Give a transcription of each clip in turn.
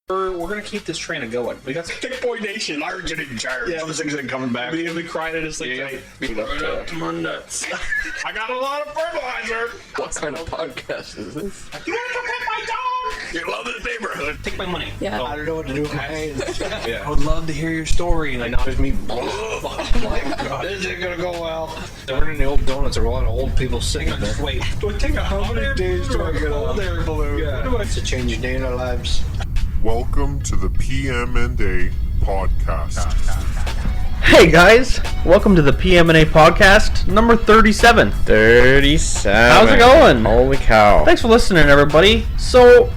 We're gonna keep this train going. We got Thick Boy Nation, large and in charge. Yeah. Those things ain't coming back. me and me crying at us like Beat up to my nuts. I got a lot of fertilizer. What kind of podcast is this? You want to pet my dog? You love this neighborhood. Take my money. Yeah. I don't know what to do with my hands. I would love to hear your story. Like, There's me. This ain't gonna go well. we're in the old donuts. There are a lot of old people sitting there. Wait, Do I take a How many days do I get off? air balloon? yeah. It's a change a day in our lives. Welcome to the PM&A podcast. Hey guys, welcome to the PM&A podcast, number 37. 37. How's it going? Holy cow. Thanks for listening, everybody. So,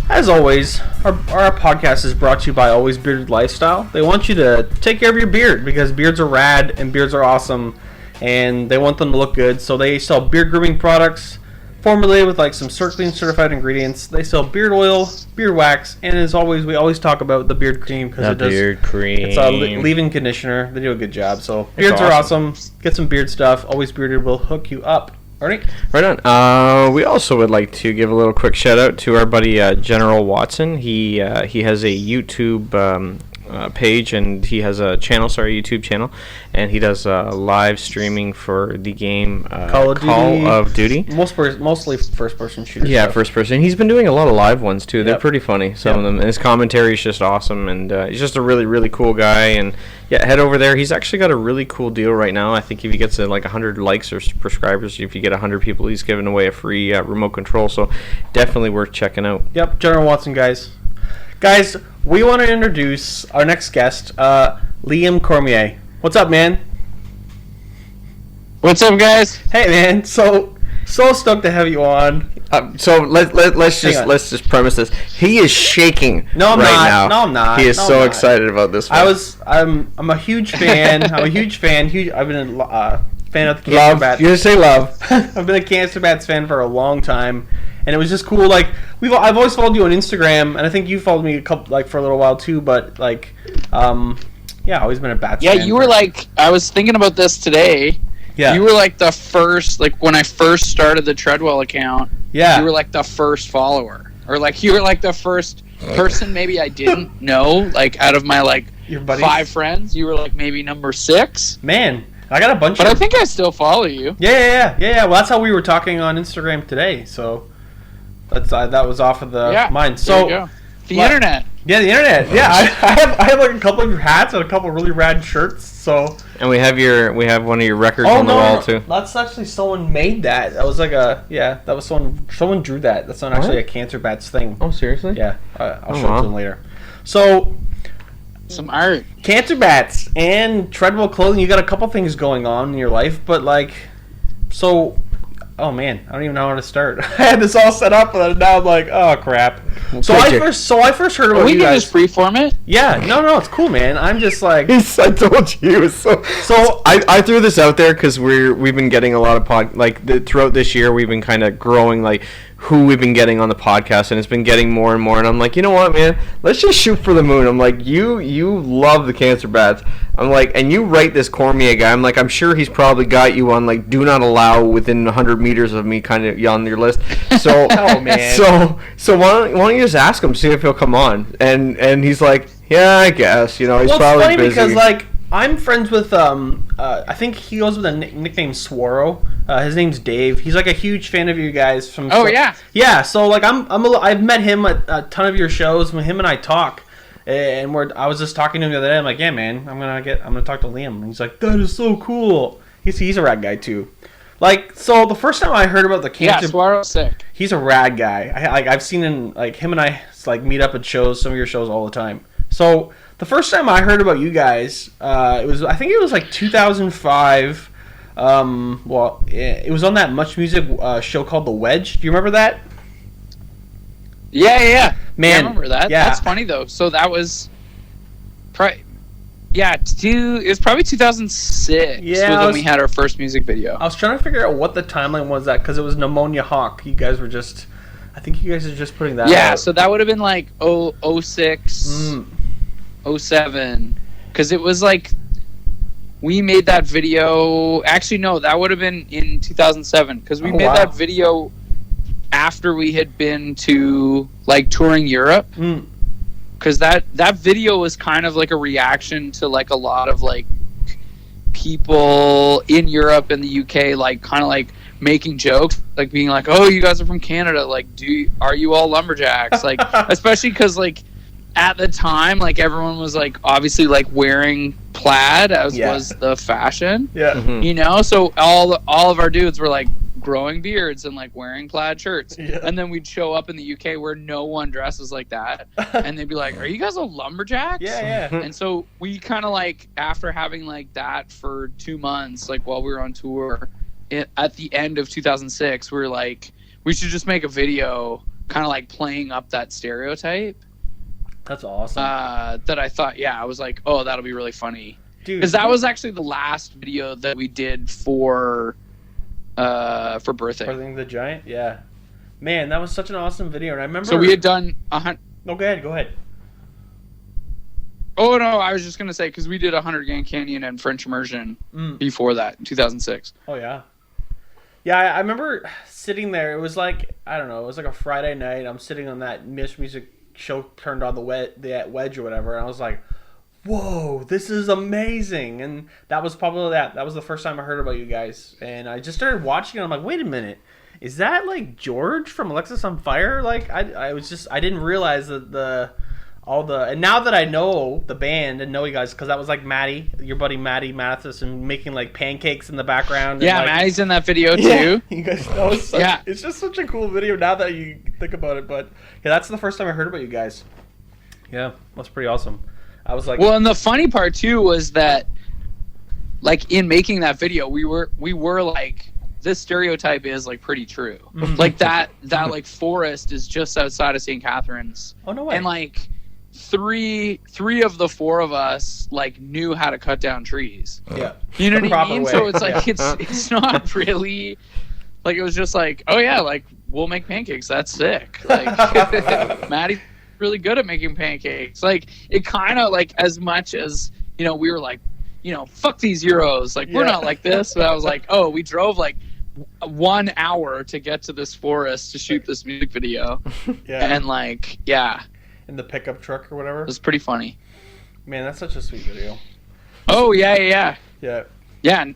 as always, our podcast is brought to you by Always Bearded Lifestyle. They want you to take care of your beard because beards are rad and beards are awesome, and they want them to look good. So they sell beard grooming products formulated with like some CertClean certified ingredients. They sell beard oil, beard wax, and as always, we always talk about the beard cream because The it does. beard cream. It's a leave-in conditioner. They do a good job. So beards are awesome. Get some beard stuff. Always Bearded will hook you up. Ernie? Right on. We also would like to give a little quick shout out to our buddy General Watson. He has a YouTube page, and he has a channel, YouTube channel, and he does live streaming for the game Call of Duty. Mostly first-person shooters. Yeah, stuff. first person. He's been doing a lot of live ones too. They're Yep. pretty funny, some of them. And his commentary is just awesome, and he's just a really, really cool guy. And yeah, head over there. He's actually got a really cool deal right now. I think if he gets like 100 likes or subscribers, if you get 100 people, he's giving away a free remote control. So definitely worth checking out. Yep, General Watson, guys. Guys, we want to introduce our next guest, Liam Cormier. What's up, man? What's up, guys? Hey, man. So stoked to have you on. So let's Hang on. just premise this. He is shaking No, I'm right not. now. No, I'm not. He is No, so I'm not. excited about this one. I'm a huge fan. I'm a huge fan. I've been a fan of the Cancer love. Bats. You just say love. I've been a Cancer Bats fan for a long time, and it was just cool. Like I've always followed you on Instagram, and I think you followed me for a little while too. But yeah, always been a Bats Yeah, fan. you were like, I was thinking about this today. Yeah. You were like the first, like when I first started the Treadwell account, Yeah. you were like the first follower. Or like you were like the first person maybe I didn't know, like out of my like Your buddies? 5 friends, you were like maybe number 6. Man, I got a bunch But of. I think I still follow you. Yeah. Well, that's how we were talking on Instagram today. So that was off of the mine. there you So go. The what- internet. yeah, the internet. Yeah, I have like a couple of your hats and a couple of really rad shirts. So And we have one of your records on the wall too. That's actually someone made that. That was like that was someone drew that. That's not actually a Cancer Bats thing. Oh, seriously? Yeah, I'll show it wow. to them later. So Some art. Cancer Bats and Treadwell clothing. You got a couple things going on in your life, but oh man, I don't even know how to start. I had this all set up, and now I'm like, oh crap. So I first heard about We you can guys. just freeform it. Yeah, no, it's cool, man. I'm just like, I told you. So I threw this out there because we've been getting a lot of throughout this year we've been kind of growing like who we've been getting on the podcast, and it's been getting more and more. And I'm like, you know what, man? Let's just shoot for the moon. I'm like, you love the Cancer Bats. I'm like, and you write this Cormier guy. I'm like, I'm sure he's probably got you on like do not allow within 100 meters of me kind of on your list. So Oh, man. So why don't you just ask him, see if he'll come on? And he's like, yeah, I guess. He's well, it's probably funny busy. because like I'm friends with I think he goes with a nickname Swaro. His name's Dave. He's like a huge fan of you guys from. Oh, yeah. Yeah. So like I've met him at a ton of your shows. When him and I talk, and I was just talking to him the other day. I'm like, yeah, man, I'm gonna talk to Liam. And he's like, that is so cool. He's a rad guy too. Like, so the first time I heard about the Yeah, Cancer, Swaro's sick. he's a rad guy. I've seen him, like him and I like meet up at shows, some of your shows all the time. So the first time I heard about you guys, I think it was like 2005. It was on that Much Music show called The Wedge. Do you remember that? Yeah. Man, I remember that. yeah. That's funny though. So that was, it was probably 2006. Yeah, was I when was- we had our first music video. I was trying to figure out what the timeline was that because it was Pneumonia Hawk. You guys were just, I think you guys are just putting that Yeah, out. so that would have been like 06, 07. Because it was like, we made that video. Actually, no, that would have been in 2007. Because we made that video after we had been to like touring Europe. because that video was kind of like a reaction to like a lot of like people in Europe and the UK like kind of like making jokes, like being like, "Oh, you guys are from Canada, like are you all lumberjacks?" Like especially because like at the time like everyone was like obviously like wearing plaid as was the fashion, you know, so all of our dudes were like growing beards and like wearing plaid shirts, and then we'd show up in the UK where no one dresses like that, and they'd be like, "Are you guys all lumberjacks?" And so we kind of like, after having like that for 2 months, like while we were on tour at the end of 2006, we were like, we should just make a video kind of like playing up that stereotype. That's awesome. That I thought, I was like, oh, that'll be really funny, dude, because that was actually the last video that we did for birthday. Birthing the Giant, man, that was such an awesome video. And I remember, so we had done no, go ahead. Oh no, I was just gonna say, because we did 100 Grand Canyon and French Immersion before that in 2006. Oh yeah, I remember sitting there. It was like, I don't know, it was like a Friday night. I'm sitting on that music show, turned on the wedge or whatever, and I was like, whoa, this is amazing. And that was probably that was the first time I heard about you guys, and I just started watching it. I'm like, wait a minute, is that like George from Alexis on Fire? Like I didn't realize that and now that I know the band and know you guys, because that was like Maddie, your buddy Maddie Mathis, and making like pancakes in the background. Yeah, and, like, Maddie's in that video too. You guys know, it's just such a cool video now that you think about it. But that's the first time I heard about you guys. Yeah, that's pretty awesome. I was like, well, and the funny part too was that, like, in making that video, we were like, this stereotype is like pretty true. Like that like forest is just outside of St. Catharines. Oh no way! And like three of the 4 of us like knew how to cut down trees. Yeah, you know what I mean? Way. So it's like it's not really like, it was just like, oh yeah, like we'll make pancakes. That's sick. Like Maddie's really good at making pancakes. Like it kind of like, as much as, you know, we were like, you know, fuck these Euros. Like we're not like this. But I was like, oh, we drove like 1 hour to get to this forest to shoot this music video. And like, in the pickup truck or whatever. It was pretty funny. Man, that's such a sweet video. Oh yeah. And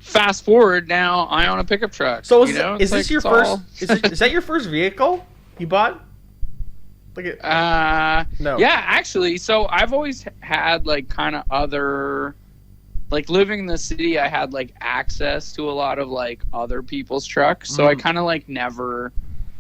fast forward, now I own a pickup truck. So is this your first? Is that your first vehicle you bought? No. Yeah, actually. So I've always had like kind of other, like living in the city, I had like access to a lot of like other people's trucks. So I kind of like never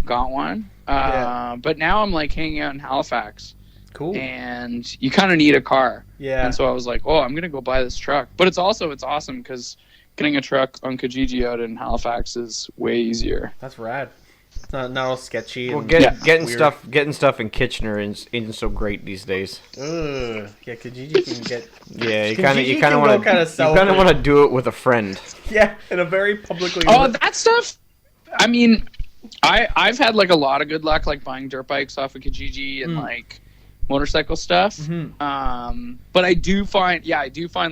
got one. But now I'm like hanging out in Halifax. Cool. And you kind of need a car. Yeah. And so I was like, oh, I'm going to go buy this truck. But it's awesome because getting a truck on Kijiji out in Halifax is way easier. That's rad. It's not all sketchy. Well, getting stuff in Kitchener isn't so great these days. Ugh. Yeah, Kijiji can get. Yeah, you kind of want to do it with a friend. Yeah, in a very publicly. Oh, that stuff. I mean, I've had like a lot of good luck, like buying dirt bikes off of Kijiji and like motorcycle stuff. But I do find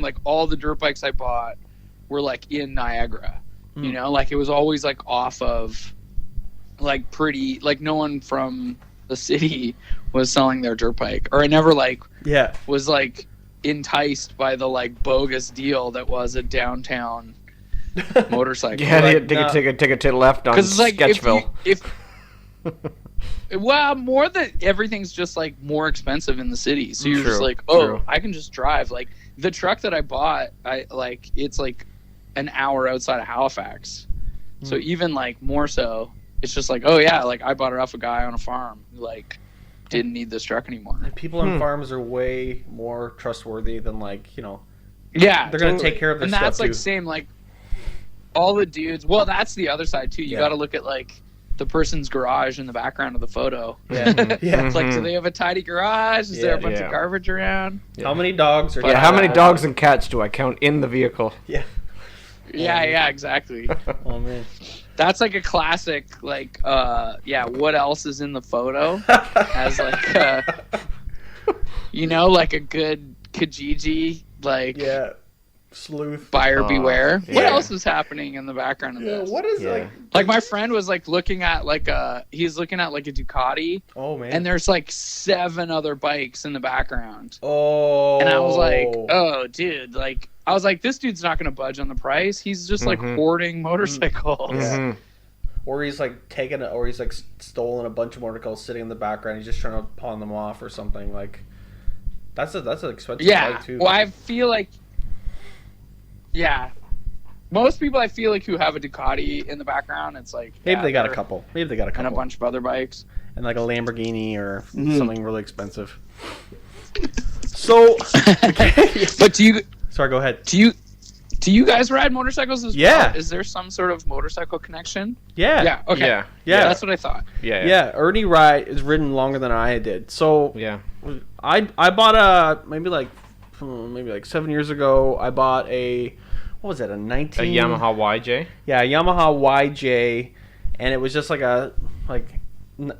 like all the dirt bikes I bought were like in Niagara. You know, like it was always like off of like pretty, like no one from the city was selling their dirt bike, or I never like was like enticed by the like bogus deal that was a downtown motorcycle. Take a to the left on Sketchville. Well, more that everything's just like more expensive in the city, so you're just like, I can just drive. Like the truck that I bought, it's like an hour outside of Halifax, so even like more so, it's just like, oh yeah, like I bought it off a guy on a farm who like didn't need this truck anymore. And people on farms are way more trustworthy than like, you know. Yeah, they're gonna take care of their stuff. And that's like too. Same like all the dudes. Well, that's the other side too. You got to look at like the person's garage in the background of the photo. It's like, do they have a tidy garage? Is there a bunch of garbage around? How many dogs are? How many dogs and cats do I count in the vehicle? Yeah, exactly. Oh man. That's like a classic, like, what else is in the photo? As like, you know, like a good Kijiji, like, Sleuth. buyer beware. What yeah. else is happening in the background of this? What is Yeah. Like my friend was like looking at like a Ducati, Oh man. and there's like 7 other bikes in the background. oh. And I was like, oh, dude, like, I was like, this dude's not going to budge on the price. He's just like hoarding motorcycles. Mhm. Or he's like or he's like stolen a bunch of motorcycles sitting in the background. He's just trying to pawn them off or something. Like, that's an expensive Yeah. bike too. Well, I feel like, yeah. Most people I feel like who have a Ducati in the background, it's like Maybe they got a they're- couple. Maybe they got a couple. and a bunch of other bikes. And like a Lamborghini or something really expensive. So, But sorry, go ahead. do you guys ride motorcycles as Yeah. well? Is there some sort of motorcycle connection? Yeah. Yeah. Okay. Yeah. Yeah. That's what I thought. Yeah. Yeah, Ernie is ridden longer than I did. So Yeah. I bought maybe like 7 years ago. I bought what was it, a 19 A Yamaha YJ. Yeah, a Yamaha YJ, and it was just like a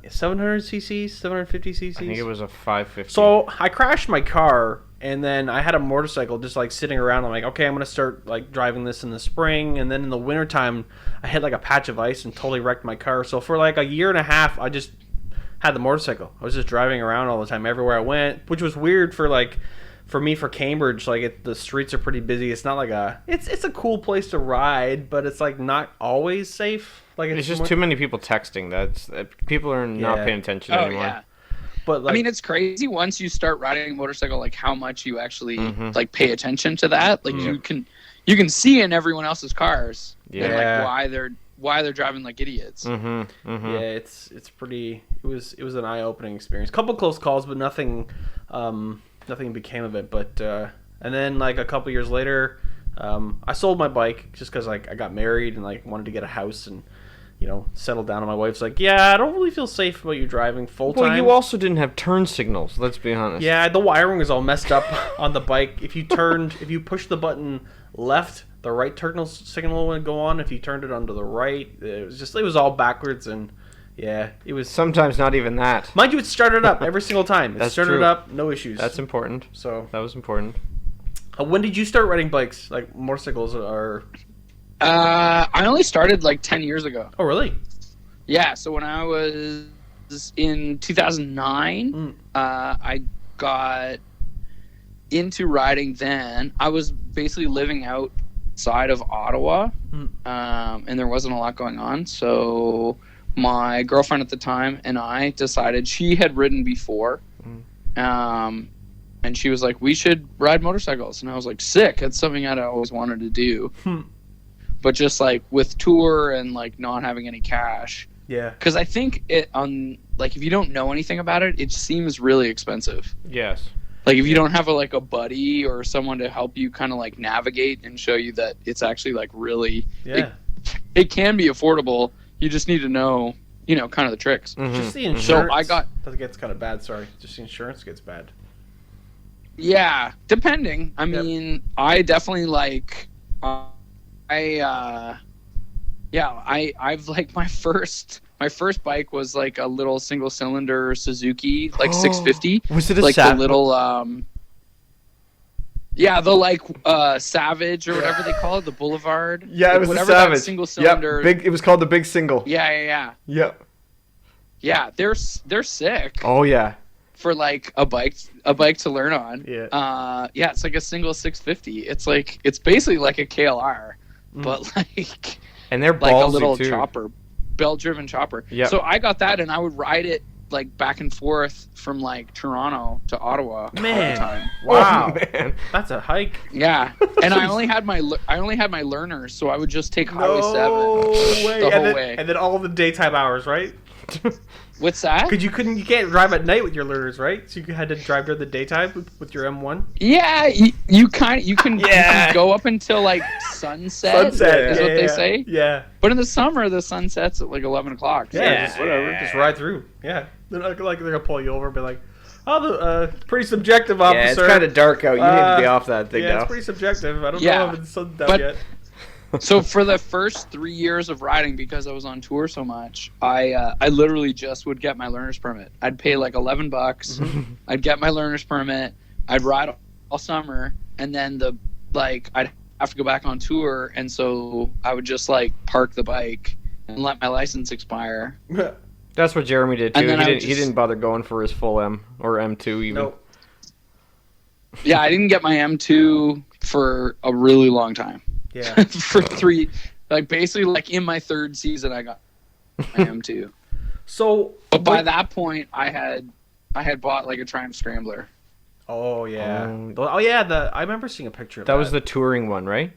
700 cc's, 750 cc's. I think it was a 550. So I crashed my car, and then I had a motorcycle just like sitting around. I'm like, okay, I'm gonna start like driving this in the spring, and then in the wintertime, I hit like a patch of ice and totally wrecked my car. So for like a year and a half, I just had the motorcycle. I was just driving around all the time, everywhere I went, which was weird for me for Cambridge. Like the streets are pretty busy. It's not like it's a cool place to ride, but it's like not always safe. Like it's just too many people texting. People are not Yeah. paying attention Oh anymore. yeah. But like, I mean, it's crazy once you start riding a motorcycle, like how much you actually Mm-hmm. like pay attention to that. Like you can see in everyone else's cars, and Yeah. like why they're driving like idiots. Mm-hmm. Mm-hmm. yeah, it's pretty. It was an eye-opening experience. Couple close calls, but nothing became of it. But and then like a couple years later, I sold my bike just because like I got married and like wanted to get a house and settle down. And my wife's like, yeah, I don't really feel safe about you driving full time. Well, you also didn't have turn signals. Let's be honest. Yeah, the wiring was all messed up on the bike. If you pushed the button left, the right turn signal would go on. If you turned it onto the right, it was all backwards, and yeah, it was. Sometimes not even that. Mind you, it started up every single time. It That's started true. up, no issues. That's important. So. That was important. When did you start riding bikes, like motorcycles, or? I only started like 10 years ago. Oh, really? Yeah, so when I was in 2009, I got into riding then. I was basically living outside of Ottawa, and there wasn't a lot going on. So my girlfriend at the time and I decided, she had ridden before, and she was like, we should ride motorcycles. And I was like, sick. That's something I'd always wanted to do. But just like with tour and like not having any cash. Yeah. Because I think like if you don't know anything about it, it seems really expensive. Yes. Like if you don't have a buddy or someone to help you kind of like navigate and show you that it's actually like really, Yeah. it can be affordable. You just need to know, kind of the tricks. Just the insurance. So I got. That gets kind of bad. Sorry. Just the insurance gets bad. Yeah, depending. I Yep. mean, I definitely like. I've like my first bike was like a little single cylinder Suzuki like 650. Was it a like Sav- the little the like Savage or whatever they call it, the Boulevard. Yeah, Like, it was the whatever that Savage. single cylinder. Yep. It was called the Big Single. Yeah. Yep. Yeah, they're sick Oh yeah. for like a bike to learn on. Yeah. It's like a single 650. It's basically like a KLR, but like And they're like a ballsy little too. chopper, belt-driven chopper. Yep. So I got that, and I would ride it like back and forth from like Toronto to Ottawa all the Man. time. Wow. Oh, man. That's a hike. Yeah, and I only had my learners, so I would just take Highway 7 way. the and whole then, way. And then all the daytime hours, right? What's that? Because you can't drive at night with your learners, right? So you had to drive during the daytime with your M1. Yeah, you can go up until like sunset. is what they say. Yeah. But in the summer, the sun sets at like 11 o'clock. So Yeah. just whatever. Just ride through. Yeah. They're not like they're gonna pull you over and be like, "Oh, pretty subjective, officer." Yeah, it's kind of dark out. You need to be off that thing Yeah, now. it's pretty subjective. I don't Yeah. know if it's sundown But- yet. So for the first 3 years of riding, because I was on tour so much, I literally just would get my learner's permit. I'd pay like $11. I'd get my learner's permit. I'd ride all summer, and then I'd have to go back on tour, and so I would just like park the bike and let my license expire. That's what Jeremy did too. And then He didn't bother going for his full M or M2 even. Nope. Yeah, I didn't get my M2 for a really long time. Yeah. For basically in my third season, I got my M2. So, But by that point, I had bought like a Triumph Scrambler. oh yeah, oh yeah. I remember seeing a picture of that. That was the touring one, right?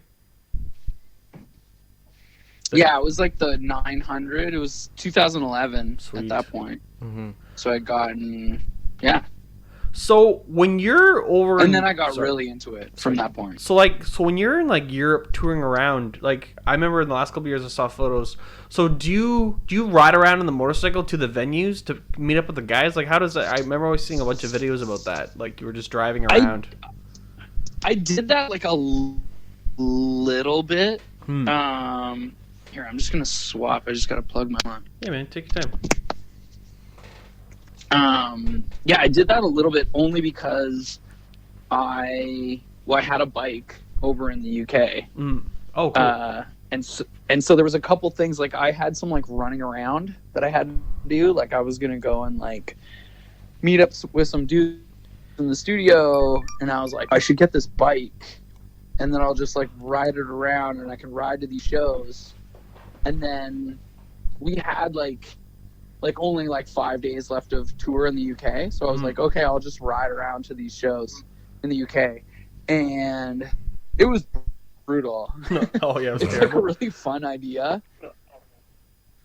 Yeah, it was like the 900. It was 2011 Sweet. at that point. Mm-hmm. So I gotten, yeah. So when you're over, And then I got really into it from that point. So when you're in like Europe touring around, like I remember in the last couple of years I saw photos. So do you ride around on the motorcycle to the venues to meet up with the guys? Like how does that? I remember always seeing a bunch of videos about that. Like you were just driving around. I did that like a little bit. Here, I'm just gonna swap. I just gotta plug my on. Yeah, man, take your time. Yeah, I did that a little bit only because I had a bike over in the UK. Oh, cool. And so there was a couple things like I had some like running around that I had to do. Like I was gonna go and like meet up with some dudes in the studio, and I was like, I should get this bike, and then I'll just like ride it around, and I can ride to these shows. And then we had like only like 5 days left of tour in the UK. So I was like, okay, I'll just ride around to these shows in the UK. And it was brutal. Oh yeah, it was It's like terrible. a really fun idea.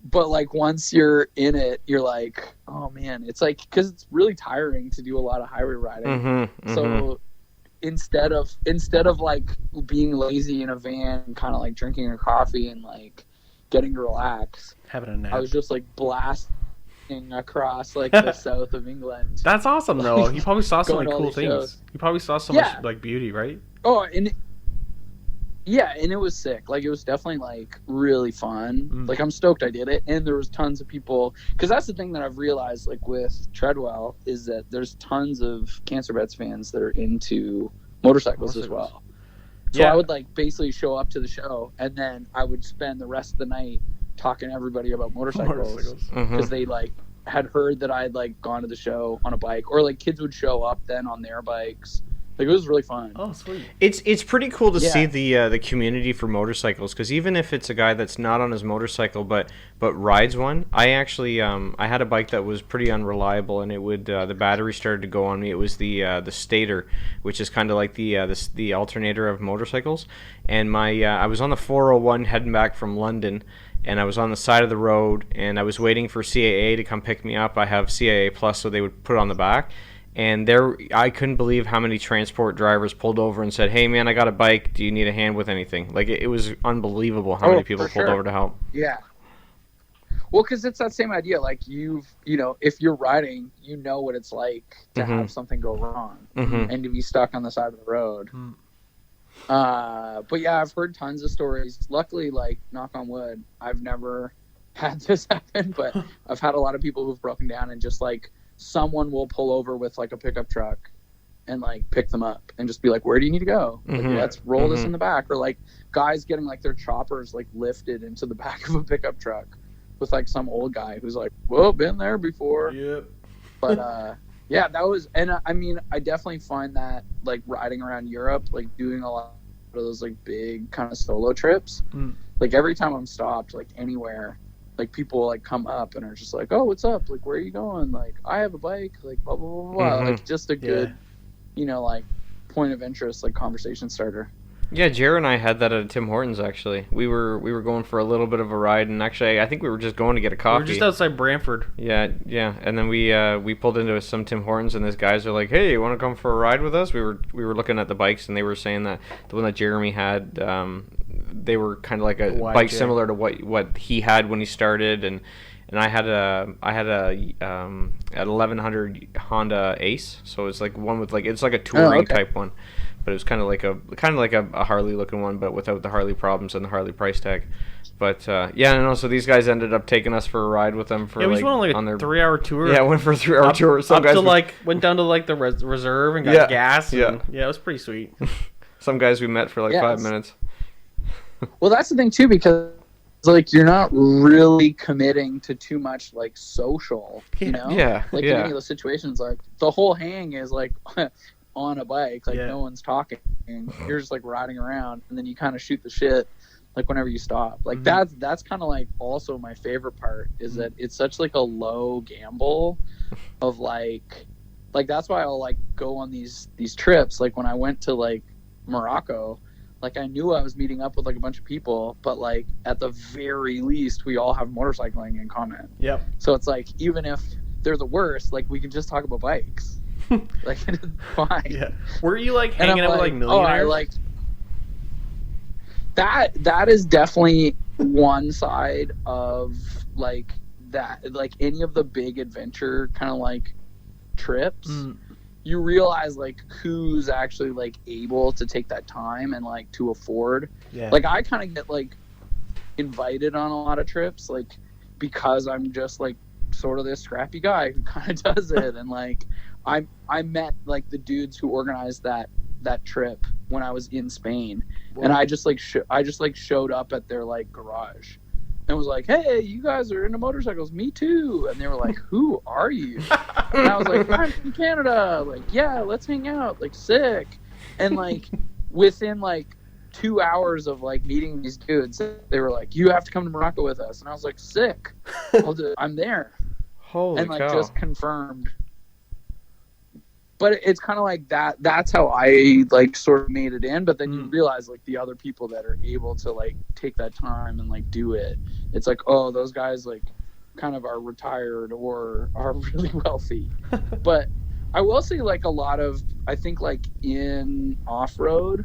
But like once you're in it, you're like, oh man, it's like, because it's really tiring to do a lot of highway riding. So instead of like being lazy in a van and kind of like drinking a coffee and like getting to relax, Having a nap. I was just like blasting across like the south of England. That's awesome though. You probably saw some Going like to all cool these things. shows. You probably saw so Yeah. much like beauty, right? Oh, and it was sick. Like it was definitely like really fun. Like I'm stoked I did it, and there was tons of people. Because that's the thing that I've realized, like with Treadwell, is that there's tons of Cancer Bets fans that are into motorcycles as well. So Yeah. I would like basically show up to the show, and then I would spend the rest of the night talking to everybody about motorcycles because they like had heard that I'd like gone to the show on a bike, or like kids would show up then on their bikes. Like it was really fun. Oh, sweet. It's pretty cool to Yeah. see the community for motorcycles, because even if it's a guy that's not on his motorcycle but rides one, I actually I had a bike that was pretty unreliable, and it would the battery started to go on me. It was the Stator, which is kind of like the alternator of motorcycles, and I was on the 401 heading back from London. And I was on the side of the road, and I was waiting for CAA to come pick me up. I have CAA Plus, so they would put it on the back. And I couldn't believe how many transport drivers pulled over and said, "Hey, man, I got a bike. Do you need a hand with anything?" Like it was unbelievable how many people pulled over to help. Yeah. Well, because it's that same idea. Like if you're riding, you know what it's like to have something go wrong and to be stuck on the side of the road. But yeah, I've heard tons of stories. Luckily, like knock on wood, I've never had this happen, but I've had a lot of people who've broken down, and just like someone will pull over with like a pickup truck and like pick them up and just be like, where do you need to go? Like, let's roll this in the back. Or like guys getting like their choppers like lifted into the back of a pickup truck with like some old guy who's like, well, been there before. Yep. But yeah, that was, and I mean, I definitely find that like riding around Europe, like doing a lot of those like big kind of solo trips, like every time I'm stopped like anywhere, like people like come up and are just like, oh, what's up? Like, where are you going? Like, I have a bike, like blah, blah, blah, blah. Like just a good, like point of interest, like conversation starter. Yeah, Jared and I had that at Tim Hortons, actually. We were going for a little bit of a ride, and actually I think we were just going to get a coffee. We're just outside Brantford. Yeah, and then we pulled into some Tim Hortons, and these guys are like, "Hey, you want to come for a ride with us?" We were looking at the bikes, and they were saying that the one that Jeremy had, they were kind of like a bike similar to what he had when he started, and I had a an 1100 Honda Ace, so it's like one with like, it's like a touring type one, but it was kind of like a Harley looking one, but without the Harley problems and the Harley price tag. But yeah, and also these guys ended up taking us for a ride with them for we just went on like a on their 3-hour tour. Yeah, went for a 3-hour tour. Some guys went down to like the reserve and got gas. And, yeah, it was pretty sweet. Some guys we met for like 5 minutes. Well, that's the thing too, because like you're not really committing to too much like social, you know? Yeah, Like in any of those situations, like the whole hang is like on a bike, like no one's talking, you're just like riding around, and then you kind of shoot the shit like whenever you stop. Like that's kind of like also my favorite part is that it's such like a low gamble of like that's why I'll like go on these trips. Like when I went to like Morocco, like I knew I was meeting up with like a bunch of people, but like at the very least we all have motorcycling in common. Yep. So it's like even if they're the worst, like we can just talk about bikes. Like it's fine. Yeah. Were you like hanging out with like millionaires? Oh, I like that is definitely one side of like that, like any of the big adventure kind of like trips. You realize like who's actually like able to take that time and like to afford. Yeah. Like I kind of get like invited on a lot of trips like because I'm just like sort of this scrappy guy who kind of does it. And like I met like the dudes who organized that trip when I was in Spain. Whoa. And I just like showed up at their like garage and was like, "Hey, you guys are into motorcycles? Me too." And they were like, "Who are you?" And I was like, "I'm from Canada." Like, "Yeah, let's hang out." Like, sick. And like within like 2 hours of like meeting these dudes, they were like, "You have to come to Morocco with us." And I was like, "Sick. I'm there." Holy and like cow. just confirmed. But it's kind of like that. That's how I like sort of made it in. But then you realize like the other people that are able to like take that time and like do it. It's like, oh, those guys like kind of are retired or are really wealthy. But I will say like a lot of, I think like in off-road,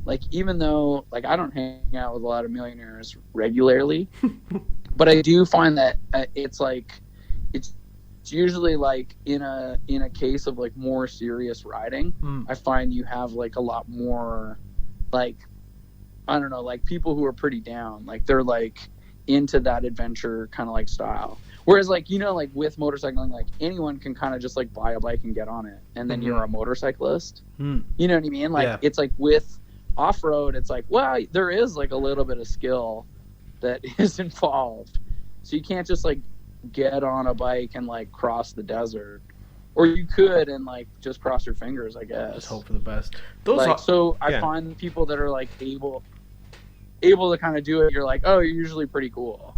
like even though like I don't hang out with a lot of millionaires regularly, but I do find that it's like it's usually like in a case of like more serious riding, I find you have like a lot more like, I don't know, like people who are pretty down, like they're like into that adventure kind of like style. Whereas like, you know, like with motorcycling, like anyone can kind of just like buy a bike and get on it and then you're a motorcyclist. You know what I mean? Like it's like with off-road, it's like, well, there is like a little bit of skill that is involved. So you can't just like get on a bike and like cross the desert, or you could and like just cross your fingers, I guess. Just hope for the best. I find people that are like able to kind of do it, you're like, oh, you're usually pretty cool.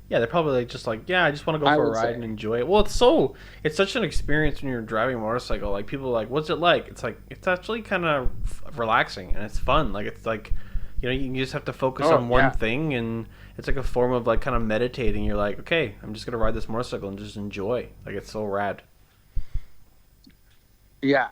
Yeah, they're probably like just like, yeah, I just want to go for a ride and enjoy it. Well, it's such an experience when you're driving a motorcycle. Like people are like, what's it like? It's like it's actually kind of relaxing and it's fun. Like it's like, you know, you just have to focus on one thing, and it's like a form of like kind of meditating. You're like, okay, I'm just gonna ride this motorcycle and just enjoy. Like it's so rad. Yeah.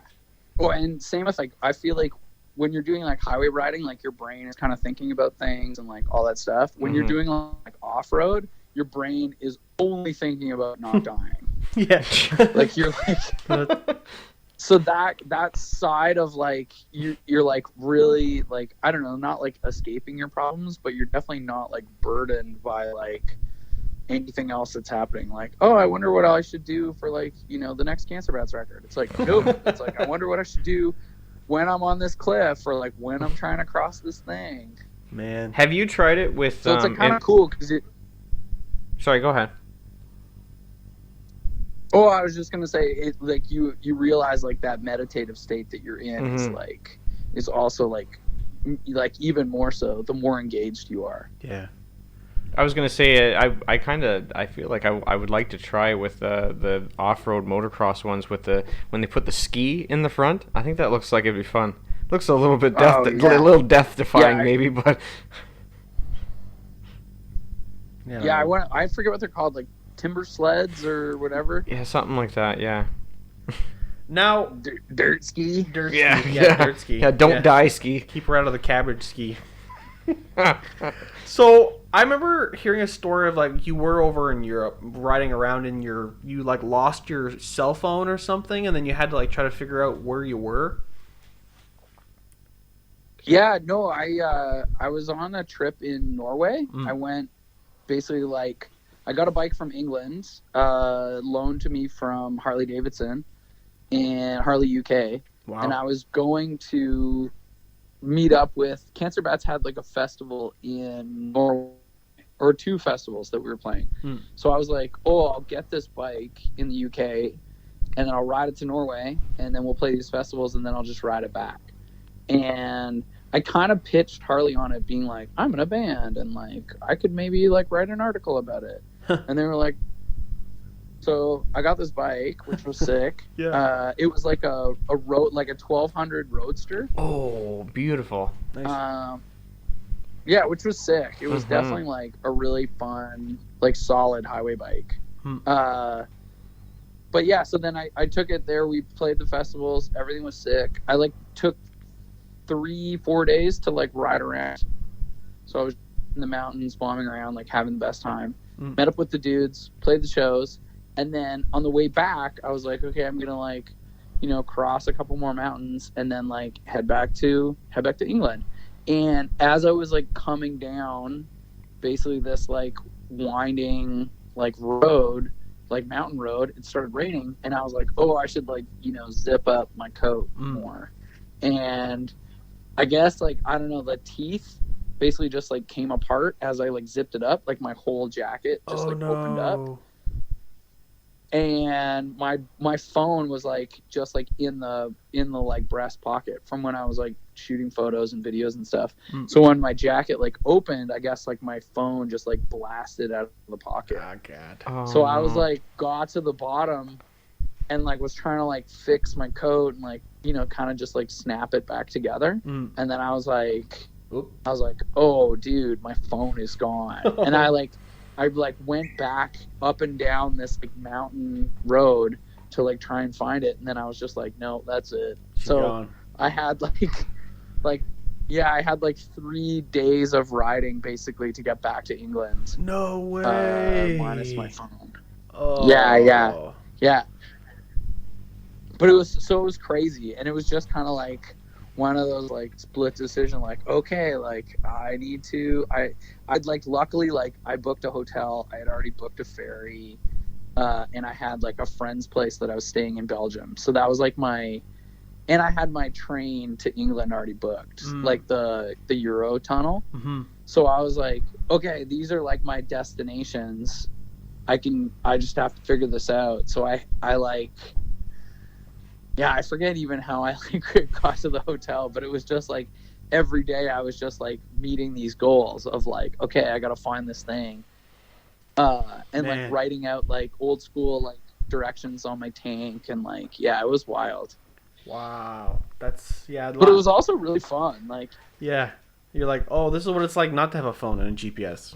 Well, and same with like, I feel like when you're doing like highway riding, like your brain is kind of thinking about things and like all that stuff. When you're doing like off-road, your brain is only thinking about not dying. Yeah. Like you're like. So that side of like you're like really like, I don't know, not like escaping your problems, but you're definitely not like burdened by like anything else that's happening. Like, oh, I wonder what I should do for like, you know, the next Cancer Bats record. It's like, nope. It's like, I wonder what I should do when I'm on this cliff, or like when I'm trying to cross this thing. Man, have you tried it with? So it's like kind of cool because it. Sorry, go ahead. Oh, I was just gonna say, it like you realize like that meditative state that you're in is like is also like even more so the more engaged you are. Yeah. I was gonna say I feel like I would like to try with the off-road motocross ones with when they put the ski in the front. I think that looks like it'd be fun. Looks a little bit a little death-defying maybe, but yeah. I forget what they're called, like timber sleds or whatever. Yeah, something like that. Yeah. Now dirt ski. Yeah, dirt ski. Yeah, don't die ski. Keep her out of the cabbage ski. So I remember hearing a story of like you were over in Europe riding around and you like lost your cell phone or something, and then you had to like try to figure out where you were. Yeah, no, I was on a trip in Norway. I went basically like I got a bike from England, loaned to me from Harley Davidson and Harley UK. Wow. And I was going to meet up with Cancer Bats had like a festival in Norway, or 2 festivals that we were playing. So I was like, oh, I'll get this bike in the UK and then I'll ride it to Norway and then we'll play these festivals and then I'll just ride it back. And I kind of pitched Harley on it being like, I'm in a band and like I could maybe like write an article about it. And they were like, so I got this bike, which was sick. It was like a road, like a 1200 Roadster. Oh, beautiful. Nice. Yeah, which was sick. It was definitely like a really fun, like solid highway bike. But yeah, so then I took it there. We played the festivals. Everything was sick. I like took 3-4 days to like ride around. So I was in the mountains, bombing around, like having the best time. Met up with the dudes, played the shows. And then on the way back, I was like, okay, I'm going to like, you know, cross a couple more mountains and then like head back to England. And as I was like coming down basically this like winding like road, like mountain road, it started raining and I was like, oh, I should like, you know, zip up my coat more. And I guess like, I don't know, the teeth basically just like came apart as I like zipped it up, like my whole jacket just opened up. And my phone was like just like in the like breast pocket from when I was like shooting photos and videos and stuff. So when my jacket like opened, I guess like my phone just like blasted out of the pocket. Oh god. So I was like got to the bottom and like was trying to like fix my coat and like, you know, kind of just like snap it back together. And then I was like oh dude, my phone is gone. And I went back up and down this like mountain road to like try and find it, and then I was just like, no, that's it. So I had I had like 3 days of riding basically to get back to England. No way. Minus my phone. Oh. Yeah. But it was crazy, and it was just kind of like one of those like split decision, like, okay, like I'd like, luckily, like I booked a hotel. I had already booked a ferry, and I had like a friend's place that I was staying in Belgium. So that was like and I had my train to England already booked, like the Euro tunnel. So I was like, okay, these are like my destinations. I just have to figure this out. So I like, yeah, I forget even how I like got to the hotel, but it was just like every day I was just like meeting these goals of like, okay, I got to find this thing. And like writing out like old school like directions on my tank, and like, yeah, it was wild. Wow. That's But it was also really fun. Like, yeah. You're like, oh, this is what it's like not to have a phone and a GPS.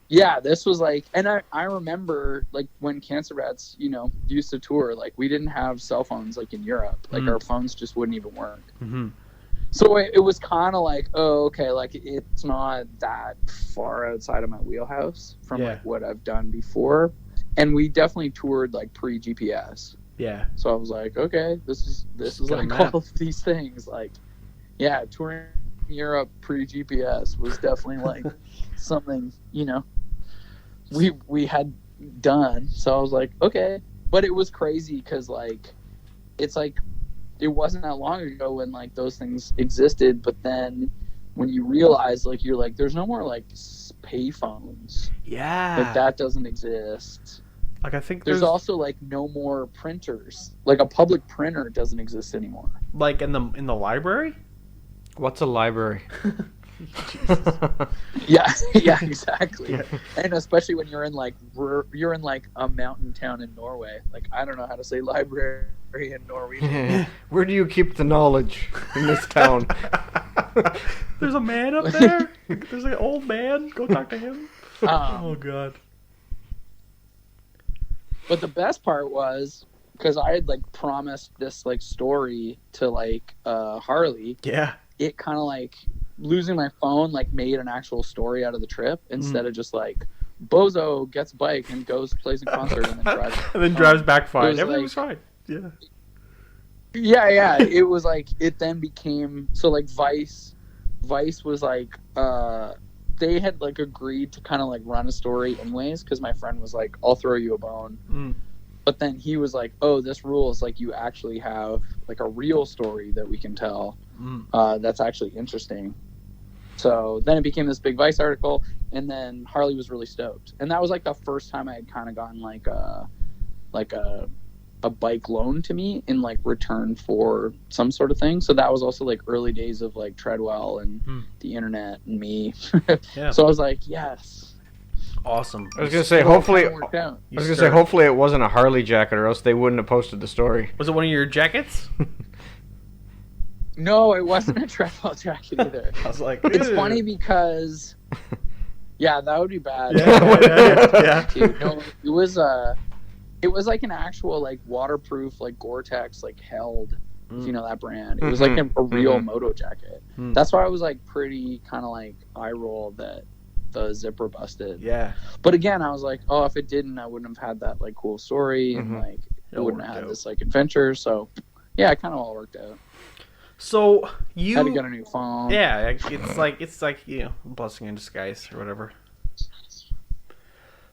yeah, this was like, and I remember like when Cancer Bats, you know, used to tour, like we didn't have cell phones like in Europe. Like our phones just wouldn't even work. So it was kind of like, oh, okay, like it's not that far outside of my wheelhouse from like what I've done before. And we definitely toured like pre-GPS. Yeah. So I was like, okay, this is like all of these things. Like, yeah, touring Europe pre-GPS was definitely like something, you know, we had done. So I was like, okay. But it was crazy because like it's like it wasn't that long ago when like those things existed, but then when you realize like you're like there's no more like pay phones. Yeah. Like that doesn't exist. Like I think there's also like no more printers. Like a public printer doesn't exist anymore. Like in the library? What's a library? yeah, exactly. And especially when you're in like a mountain town in Norway. Like I don't know how to say library in Norwegian. Where do you keep the knowledge in this town? There's a man up there. There's an old man. Go talk to him. Oh god. But the best part was because I had like promised this like story to like Harley. Yeah. It kind of like losing my phone like made an actual story out of the trip instead of just like Bozo gets a bike and goes plays a concert and then drives back fine. Everything's fine. Yeah. Yeah. It was like it then became so like Vice was like they had like agreed to kind of like run a story anyways because my friend was like, I'll throw you a bone. But then he was like, oh, this rule is like you actually have like a real story that we can tell. that's actually interesting. So then it became this big Vice article, and then Harley was really stoked. And that was like the first time I had kind of gotten like a bike loan to me in like return for some sort of thing. So that was also like early days of like Treadwell and the internet and me. Yeah. So I was like, yes. Awesome. I was gonna say hopefully. Worked out. Hopefully it wasn't a Harley jacket, or else they wouldn't have posted the story. Was it one of your jackets? No, it wasn't a Treadwell jacket either. I was like, It's funny because, yeah, that would be bad. Yeah. Dude, no, it was like an actual like waterproof like Gore-Tex like held, if you know that brand. It was like a real moto jacket. That's why I was like pretty kind of like eye rolled that the zipper busted. Yeah. But again, I was like, oh, if it didn't, I wouldn't have had that like cool story and like it wouldn't have had this like adventure. So yeah, it kind of all worked out. So you Had to get a new phone. Yeah, it's like you know, blessing in disguise or whatever.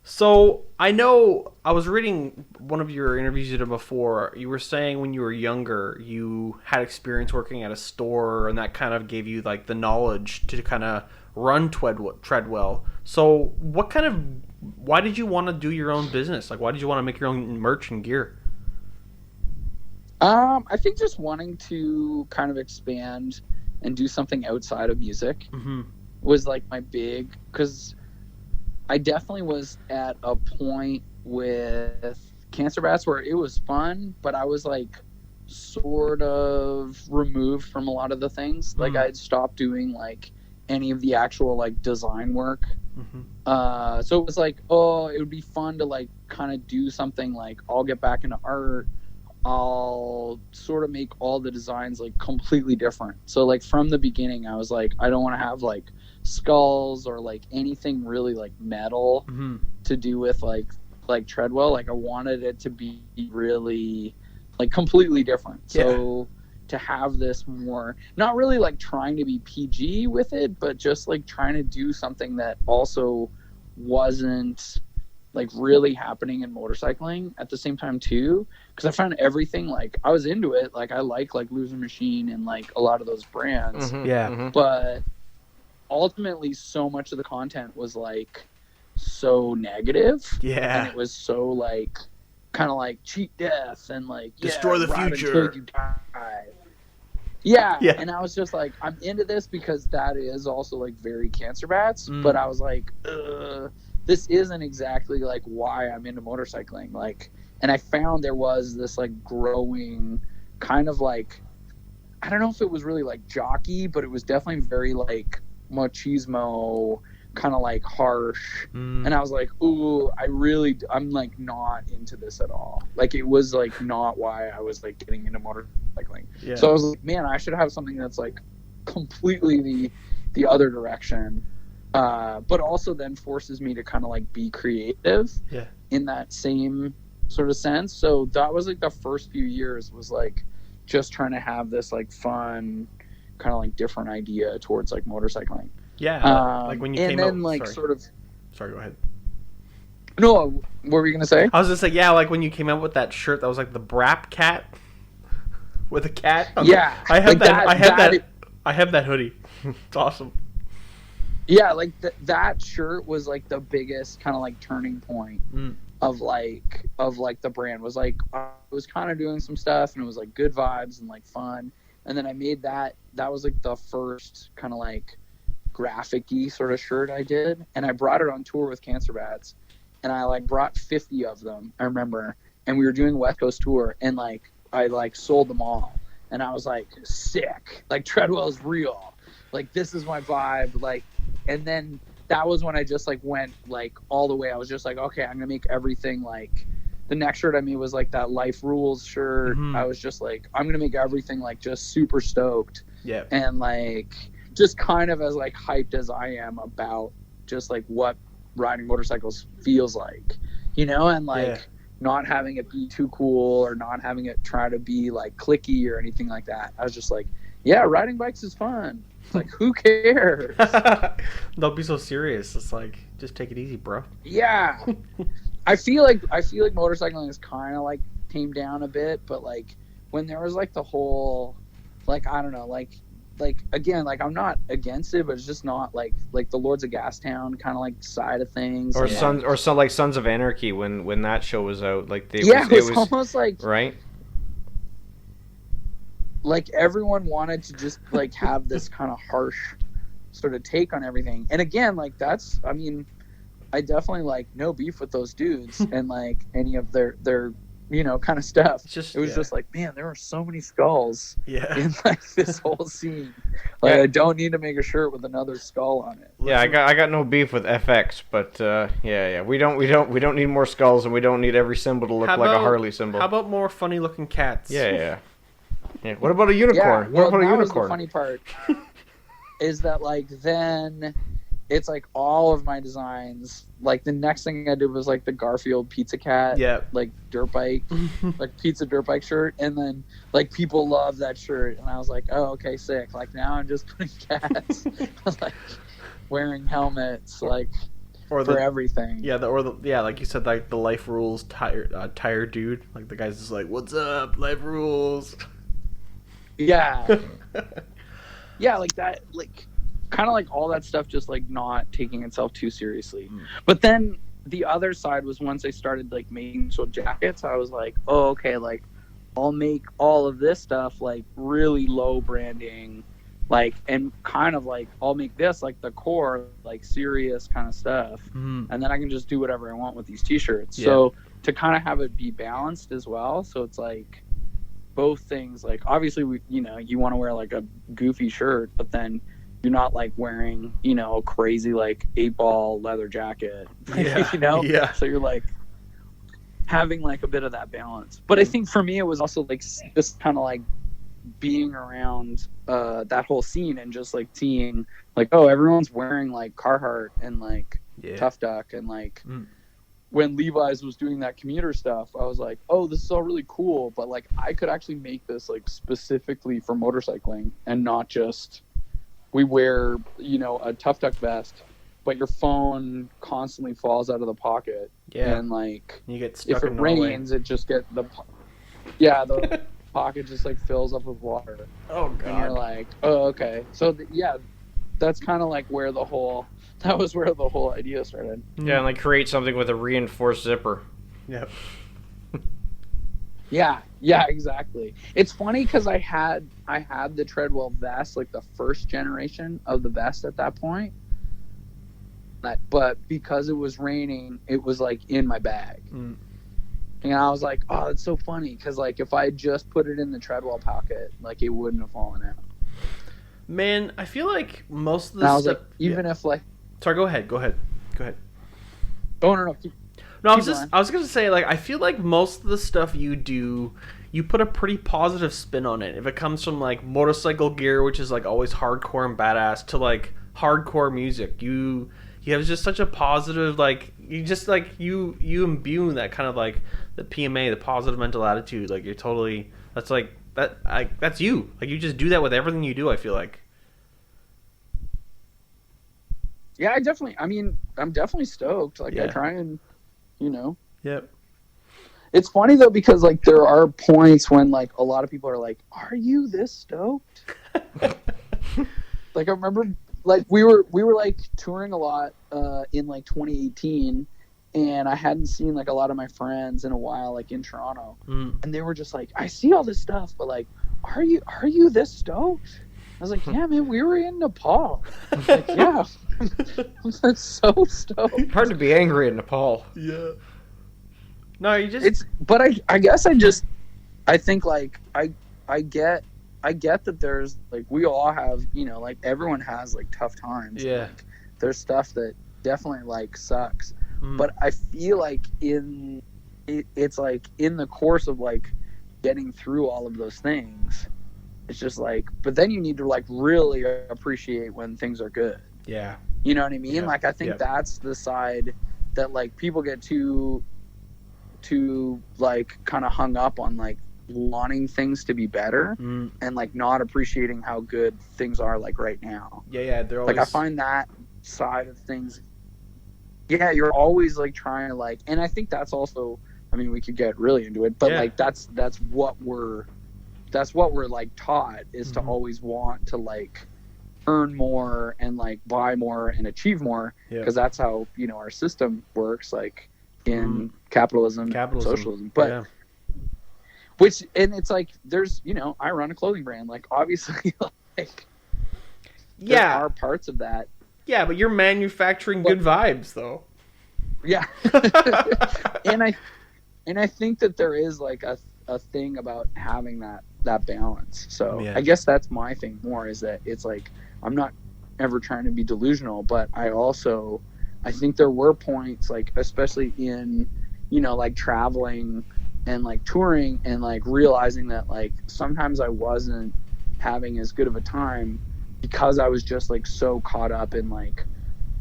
So I know I was reading one of your interviews you did before. You were saying when you were younger, you had experience working at a store, and that kind of gave you like the knowledge to kind of run Treadwell. So why did you want to do your own business? Like, why did you want to make your own merch and gear? I think just wanting to kind of expand and do something outside of music was like my big, because I definitely was at a point with Cancer Bats where it was fun, but I was like sort of removed from a lot of the things. Like I had stopped doing like any of the actual like design work. So it was like, oh, it would be fun to like kind of do something like I'll get back into art. I'll sort of make all the designs like completely different. So like from the beginning, I was like, I don't want to have like skulls or like anything really like metal to do with like Treadwell. Like I wanted it to be really like completely different. So to have this more, not really like trying to be PG with it, but just like trying to do something that also wasn't like really happening in motorcycling at the same time too, because I found everything like I was into it. Like I like Loser Machine and like a lot of those brands, but ultimately so much of the content was like so negative, and it was so like kind of like cheat death and like destroy the ride future until you die. Yeah, and I was just like, I'm into this because that is also like very Cancer Bats, but I was like, this isn't exactly like why I'm into motorcycling. Like, and I found there was this like growing kind of like, I don't know if it was really like jockey, but it was definitely very like machismo, kind of like harsh. And I was like, ooh, I'm like not into this at all. Like it was like not why I was like getting into motorcycling. So I was like, man, I should have something that's like completely the other direction. But also then forces me to kind of like be creative in that same sort of sense. So that was like the first few years was like just trying to have this like fun kind of like different idea towards like motorcycling. Like when you and came then out, like sort of. Sorry, go ahead. No, what were you gonna say? I was gonna say like when you came out with that shirt that was like the Brap cat with a cat. Yeah, I have like that. I have that hoodie. It's awesome. Yeah, like that shirt was like the biggest kind of like turning point of the brand. Was like I was kind of doing some stuff and it was like good vibes and like fun, and then I made that was like the first kind of like graphic-y sort of shirt I did, and I brought it on tour with Cancer Bats, and I like brought 50 of them, I remember, and we were doing West Coast tour, and like I like sold them all, and I was like, sick, like Treadwell is real, like this is my vibe, like. And then that was when I just like went like all the way. I was just like, okay, I'm gonna make everything like. The next shirt I made was like that Life Rules shirt. I was just like, I'm gonna make everything like just super stoked. Yeah. And like just kind of as like hyped as I am about just like what riding motorcycles feels like, you know, and like not having it be too cool or not having it try to be like clicky or anything like that. I was just like, yeah, riding bikes is fun. Like, who cares? Don't be so serious. It's like, just take it easy, bro. Yeah. I feel like motorcycling is kind of like tamed down a bit, but like when there was like the whole, like, I don't know, like like again, like I'm not against it, but it's just not like the Lords of Gastown kind of like side of things. Or and, Sons of Anarchy when that show was out. Like it was almost like right. Like everyone wanted to just like have this kind of harsh sort of take on everything. And again, like that's, I mean, I definitely like no beef with those dudes and like any of their you know kind of stuff. It was just like, man, there were so many skulls in like this whole scene. Like I don't need to make a shirt with another skull on it. Yeah, I got no beef with FX, but we don't need more skulls, and we don't need every symbol to look like a Harley symbol. How about more funny looking cats? Yeah. What about a unicorn? Well, what about a that was unicorn? the funny part. Is that like then it's like all of my designs, like the next thing I did was like the Garfield pizza cat, like dirt bike, like pizza dirt bike shirt, and then like people love that shirt, and I was like, oh, okay, sick. Like now I'm just putting cats like wearing helmets, like for everything. Like you said, like the Life Rules tire dude, like the guy's just like, what's up, Life Rules. Yeah. Yeah, like that, like kind of like all that stuff, just like not taking itself too seriously. But then the other side was once I started like making actual jackets, I was like, oh, okay, like I'll make all of this stuff like really low branding, like, and kind of like I'll make this like the core, like serious kind of stuff, and then I can just do whatever I want with these t-shirts. So to kind of have it be balanced as well, so it's like both things, like obviously you want to wear like a goofy shirt, but then you're not like wearing a crazy like 8-ball leather jacket, so you're like having like a bit of that balance. But I think for me it was also like just kind of like being around that whole scene and just like seeing like, oh, everyone's wearing like Carhartt and like Tough Duck, and like when Levi's was doing that commuter stuff, I was like, oh, this is all really cool, but like I could actually make this like specifically for motorcycling and not just we wear, a Tough Duck vest, but your phone constantly falls out of the pocket. Yeah. And like you get stuck if it rains, it just get the pocket just like fills up with water. Oh god. And you're like, oh, okay. So that's kind of like where the whole idea started. Yeah, and like create something with a reinforced zipper. Yep. Yeah, exactly. It's funny because I had the Treadwell vest, like the first generation of the vest at that point. But because it was raining, it was like in my bag. And I was like, oh, that's so funny because like if I just put it in the Treadwell pocket, like it wouldn't have fallen out. Man, I feel like most of the stuff. I was like, even if like. Sorry, go ahead. Oh no. I was gonna say, like, I feel like most of the stuff you do, you put a pretty positive spin on it. If it comes from like motorcycle gear, which is like always hardcore and badass, to like hardcore music, you have just such a positive, like, you just like you imbue that kind of like the PMA, the positive mental attitude. Like you're totally, that's like that. That's you. Like you just do that with everything you do. I feel like. Yeah, I'm definitely stoked. Like I try and. Yep. It's funny though because like there are points when like a lot of people are like, "Are you this stoked?" Like I remember, like we were like touring a lot in like 2018, and I hadn't seen like a lot of my friends in a while, like in Toronto, and they were just like, "I see all this stuff, but like, are you this stoked?" I was like, "Yeah, man, we were in Nepal." I was like, "Yeah." I'm so stoked. Hard to be angry in Nepal. Yeah. No, you just. But I guess I think like I get that there's like we all have like everyone has like tough times. Yeah. Like, there's stuff that definitely like sucks, but I feel like it's like in the course of like getting through all of those things, it's just like, but then you need to like really appreciate when things are good. Yeah. You know what I mean? Yeah. Like I think that's the side that like people get too like kind of hung up on like wanting things to be better and like not appreciating how good things are like right now. Yeah, they're always... like I find that side of things. Yeah, you're always like trying to like, and I think that's also, I mean, we could get really into it, but like that's what we're that's what we're like taught, is to always want to like earn more and like buy more and achieve more, because that's how, you know, our system works, like in capitalism, socialism. But which, and it's like, there's, you know, I run a clothing brand, like obviously like there are parts of that. Yeah, but you're manufacturing good vibes though. Yeah. and I think that there is like a thing about having that balance. So I guess that's my thing more, is that it's like, I'm not ever trying to be delusional, but I think there were points, like especially in, you know, like traveling and like touring, and like realizing that like sometimes I wasn't having as good of a time because I was just like so caught up in like,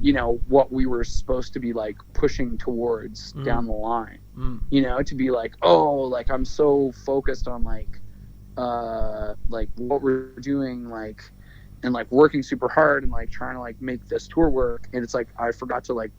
you know, what we were supposed to be like pushing towards down the line, you know, to be like, oh, like I'm so focused on like what we're doing, like, and like working super hard and like trying to like make this tour work. And it's like, I forgot to like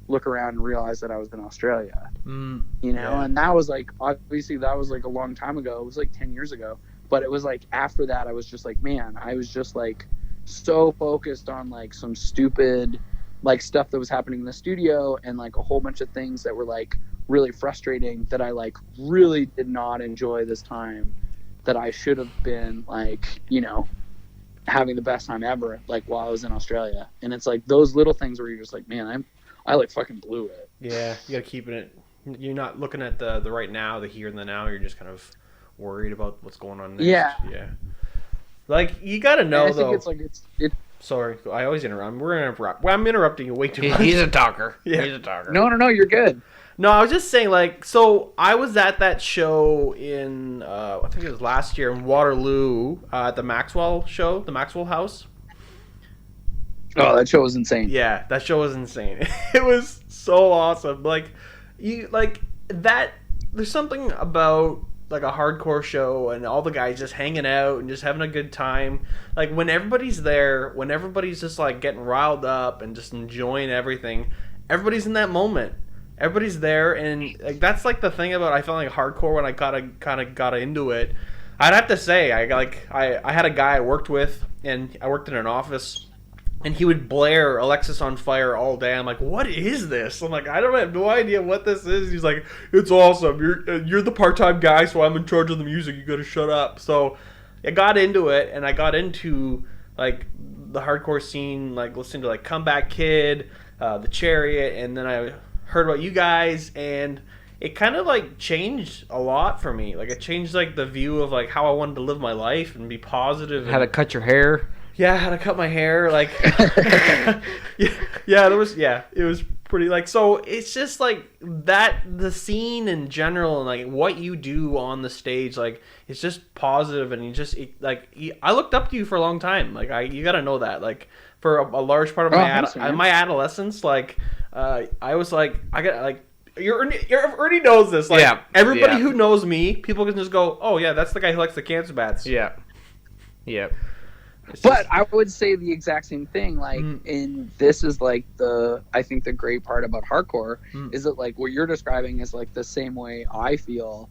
look around and realize that I was in Australia, you know? And that was like, obviously that was like a long time ago. It was like 10 years ago, but it was like, after that, I was just like, man, I was just like so focused on like some stupid like stuff that was happening in the studio, and like a whole bunch of things that were like really frustrating, that I like really did not enjoy this time, that I should have been like, you know, having the best time ever, like while I was in Australia. And it's like those little things where you're just like, man, I like fucking blew it. Yeah, you gotta keep it. You're not looking at the right now, the here and the now. You're just kind of worried about what's going on next. Yeah. Like, you gotta know, I think it's like it's sorry, I always interrupt. We're gonna interrupt. Well, I'm interrupting you way too much. He's a talker. Yeah. He's a talker. No, you're good. No, I was just saying, like, so I was at that show in, I think it was last year in Waterloo, at the Maxwell show, the Maxwell House. Oh, that show was insane. Yeah, that show was insane. It was so awesome. Like, you, like, that, there's something about, like, a hardcore show and all the guys just hanging out and just having a good time. Like, when everybody's there, when everybody's just, like, getting riled up and just enjoying everything, everybody's in that moment. Everybody's there, and like, that's like the thing about, I felt like hardcore when I kind of got into it. I'd have to say, I had a guy I worked with, and I worked in an office, and he would blare Alexis on Fire all day. I'm like, what is this? I'm like, I don't have no idea what this is. He's like, it's awesome. You're the part-time guy, so I'm in charge of the music. You gotta shut up. So I got into it, and I got into like the hardcore scene, like listening to like Comeback Kid, The Chariot, and then I heard about you guys, and it kind of like changed a lot for me. Like, it changed like the view of like how I wanted to live my life and be positive. How to cut your hair. Yeah, how to cut my hair. Like, it was pretty, like, so it's just like that, the scene in general, and like what you do on the stage, like, it's just positive, and I looked up to you for a long time. Like, you gotta know that, like, for a large part of my adolescence, like, I was like, I got like, Ernie knows this. Like, everybody who knows me, people can just go, oh yeah, that's the guy who likes the cancer bats. Yeah. But I would say the exact same thing. Like, and this is like I think the great part about hardcore is that like what you're describing is like the same way I feel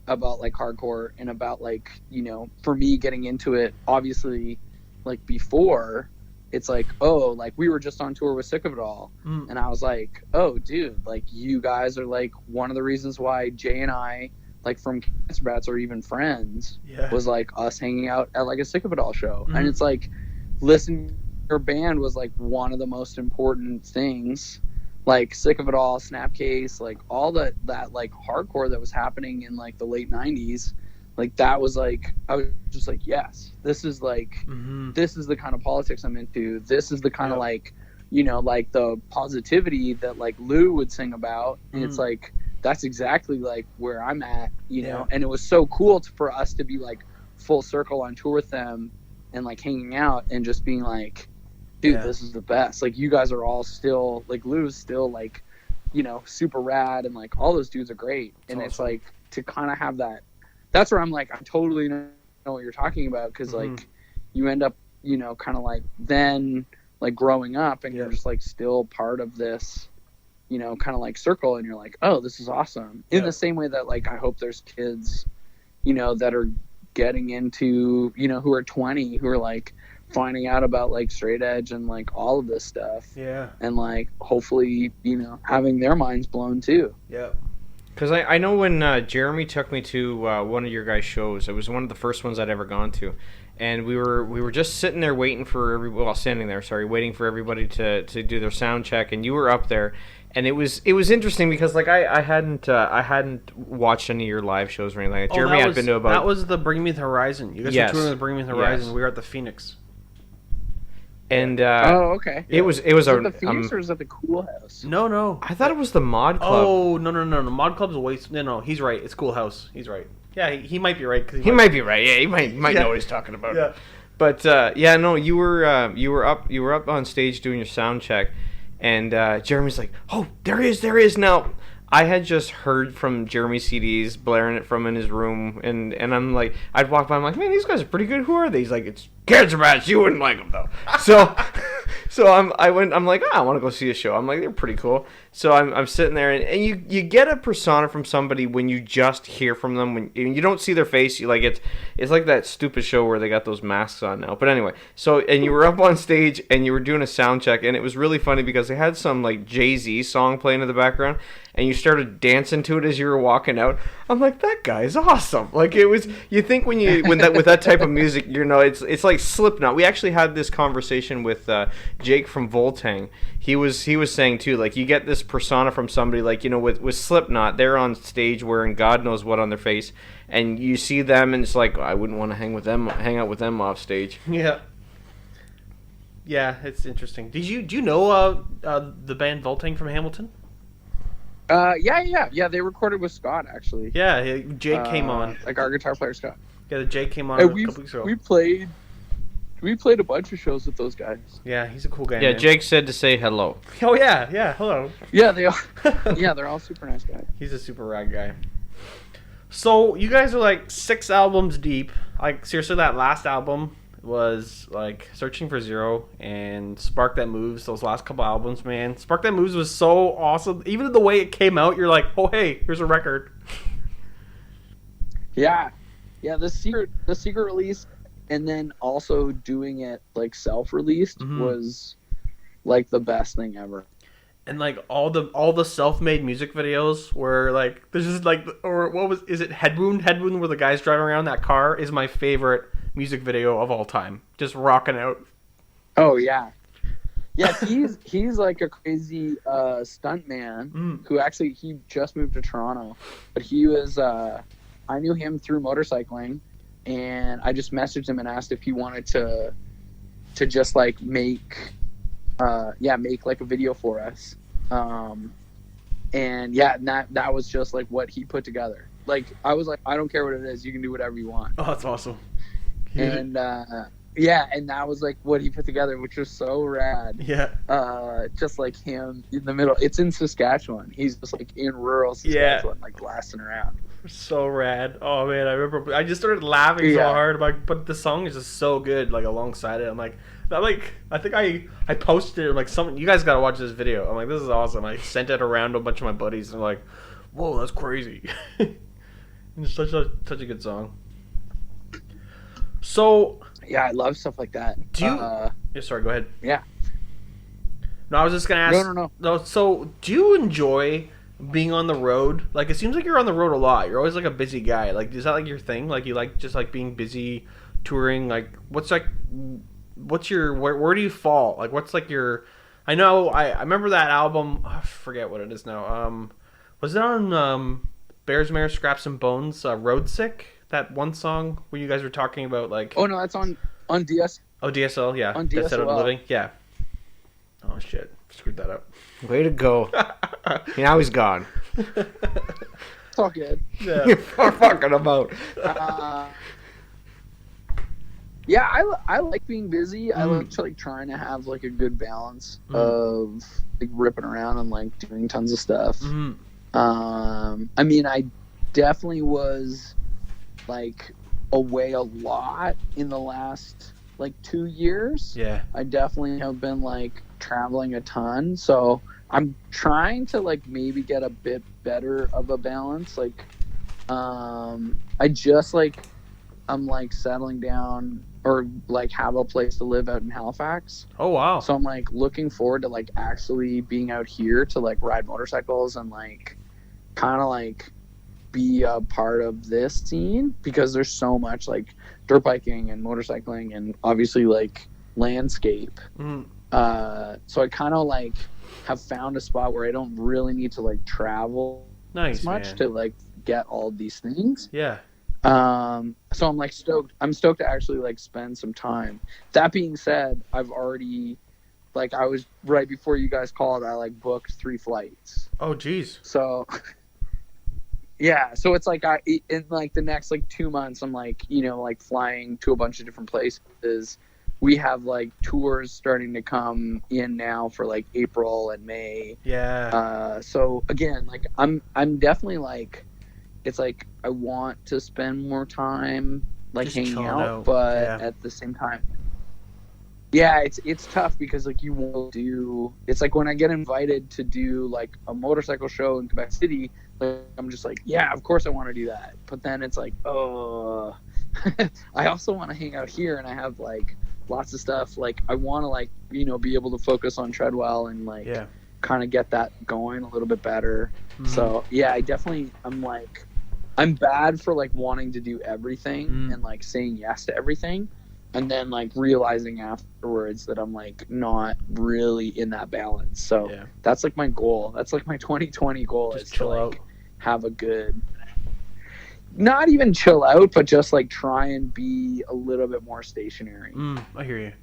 about like hardcore, and about like, you know, for me getting into it, obviously, like before, it's like, oh, like we were just on tour with Sick of It All, and I was like, oh, dude, like you guys are like one of the reasons why Jay and I, like from Cancer Bats, are even friends, was like us hanging out at like a Sick of It All show. And it's like, listening to your band was like one of the most important things. Like Sick of It All, Snapcase, like all that like hardcore that was happening in like the late 90s, like that was like, I was just like, yes, this is like, this is the kind of politics I'm into. This is the kind of like, you know, like the positivity that like Lou would sing about. And it's like, that's exactly like where I'm at, you know? And it was so cool for us to be like full circle on tour with them and like hanging out and just being like, dude, this is the best. Like, you guys are all still, like, Lou's still like, you know, super rad, and like all those dudes are great. And it's like, to kind of have that, that's where I'm like, I totally know what you're talking about, because like you end up, you know, kind of like then like growing up, and you're just like still part of this, you know, kind of like circle, and you're like, oh, this is awesome. In the same way that like I hope there's kids, you know, that are getting into, who are 20, who are like finding out about like straight edge and like all of this stuff. Yeah. And like hopefully, having their minds blown too. Yeah. Because I know when Jeremy took me to one of your guys' shows, it was one of the first ones I'd ever gone to, and we were just sitting there waiting for waiting for everybody to do their sound check, and you were up there, and it was interesting because like I hadn't watched any of your live shows or anything like that. Jeremy had been to about. That was the Bring Me the Horizon. You guys were touring with Bring Me the Horizon. Yes. We were at the Phoenix. And okay. It was is it the Phoenix or is it the Cool House? No. I thought it was the Mod Club. Oh no! Mod Club's a waste. No. He's right. It's Cool House. He's right. Yeah, he might be right. Cause he might be right. Yeah, he might know what he's talking about. Yeah. But you were up on stage doing your sound check, and Jeremy's like, "Oh, there is now." I had just heard from Jeremy CDs blaring it from in his room, and I'm like, I'd walk by, I'm like, man, these guys are pretty good. Who are they? He's like, it's Cancer Bats. You wouldn't like them though. So I'm like, I want to go see a show. I'm like, they're pretty cool. So I'm sitting there, and you get a persona from somebody when you just hear from them. When you don't see their face, you like it's like that stupid show where they got those masks on now. But anyway, and you were up on stage and you were doing a sound check, and it was really funny because they had some like Jay-Z song playing in the background, and you started dancing to it as you were walking out. I'm like, that guy is awesome. Like it was. You think with that type of music, it's like Slipknot. We actually had this conversation with Jake from Voltang. He was saying too, like you get this persona from somebody like with Slipknot, they're on stage wearing God knows what on their face, and you see them and it's like, I wouldn't want to hang out with them off stage. Yeah. Yeah, it's interesting. Do you know the band Voltang from Hamilton? Yeah. They recorded with Scott actually. Yeah, Jake came on. Like our guitar player Scott. Yeah, Jake came on a couple weeks ago. We played a bunch of shows with those guys. Yeah, he's a cool guy. Yeah, man. Jake said to say hello. Oh yeah, hello. Yeah, they are. Yeah, they're all super nice guys. He's a super rad guy. So you guys are like 6 albums deep. Like seriously, that last album was like Searching for Zero and Spark That Moves. Those last couple albums, man. Spark That Moves was so awesome. Even the way it came out, you're like, oh hey, here's a record. Yeah. The secret release. And then also doing it like self-released was like the best thing ever. And like all the self-made music videos where like there's just like, or is it Head Wound where the guy's driving around that car is my favorite music video of all time. Just rocking out. Oh yeah. Yeah, he's like a crazy stunt man who actually he just moved to Toronto, but he was I knew him through motorcycling. And I just messaged him and asked if he wanted to just like make like a video for us. And that was just like what he put together. Like I was like, I don't care what it is, you can do whatever you want. Oh, that's awesome. And and that was like what he put together, which was so rad. Yeah. Just like him in the middle. It's in Saskatchewan. He's just like in rural Saskatchewan, like blasting around. So rad. Oh man, I remember I just started laughing so hard, but the song is just so good, like alongside it. I'm like I think I posted it like you guys gotta watch this video. I'm like, this is awesome. I sent it around to a bunch of my buddies and they're like, whoa, that's crazy. It's such a good song. So yeah, I love stuff like that. Do you yeah, sorry, go ahead. Yeah. No, I was just gonna ask. No. So do you enjoy being on the road? Like it seems like you're on the road a lot. You're always like a busy guy. Like is that like your thing? Like you like just like being busy touring? Like what's your where do you fall? Like what's like your I know I remember that album, I forget what it is now. Was it on Bears, Mare, Scraps and Bones, Road Sick? That one song where you guys were talking about like oh no, that's on DS. Oh, DSL, yeah. On DSL. Dead Set of Living, yeah. Oh shit, screwed that up. Way to go. Now he's gone. It's all good. Yeah. You're fucking about. Yeah, I like being busy. I like trying to have like a good balance of like ripping around and like doing tons of stuff. I mean, I definitely was like away a lot in the last like 2 years. Yeah. I definitely have been like traveling a ton, so I'm trying to like maybe get a bit better of a balance. Like I just like I'm like settling down or like have a place to live out in Halifax. Oh wow. So I'm like looking forward to like actually being out here to like ride motorcycles and like kind of like be a part of this scene, because there's so much like dirt biking and motorcycling and obviously like landscape. So I kind of like have found a spot where I don't really need to like travel Nice, as much man. to like get all these things. Yeah. So I'm like stoked. I'm stoked to actually like spend some time. That being said, I've already like I was right before you guys called. I like booked 3 flights. Oh geez. So yeah, so it's like in like the next like 2 months, I'm like like flying to a bunch of different places. We have like tours starting to come in now for like April and May. Yeah. So again, like I'm definitely like, it's like I want to spend more time like Just hanging chilling out, out. but Yeah. at the same time, yeah, it's tough because like you won't do. It's like when I get invited to do like a motorcycle show in Quebec City, like I'm just like, yeah, of course I want to do that. But then it's like, oh, I also want to hang out here, and I have like lots of stuff. Like I want to like be able to focus on Treadwell and like Yeah. kind of get that going a little bit better. So yeah, I'm bad for like wanting to do everything and like saying yes to everything, and then like realizing afterwards that I'm like not really in that balance. So Yeah. that's like my goal. That's like my 2020 goal, Just is chill to like out. have a good, not even chill out, but just like try and be a little bit more stationary. I hear you.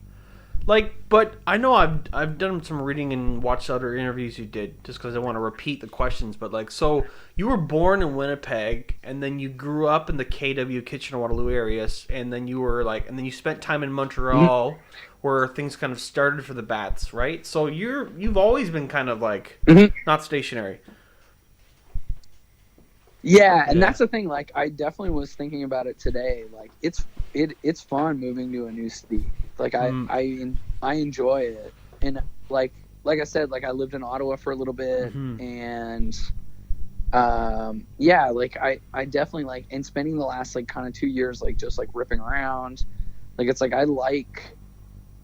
Like, but I know I've done some reading and watched other interviews you did, just because I want to repeat the questions. But like, so you were born in Winnipeg, and then you grew up in the KW, Kitchener-Waterloo areas, and then you were like, and then you spent time in Montreal, where things kind of started for the Bats, right? So you've always been kind of like not stationary. Yeah, and Yeah. that's the thing. Like, I definitely was thinking about it today. Like, it's fun moving to a new city. Like, I enjoy it, and like I said, like I lived in Ottawa for a little bit, and yeah, like I definitely like, and spending the last like kind of 2 years like just like ripping around. Like, it's like I like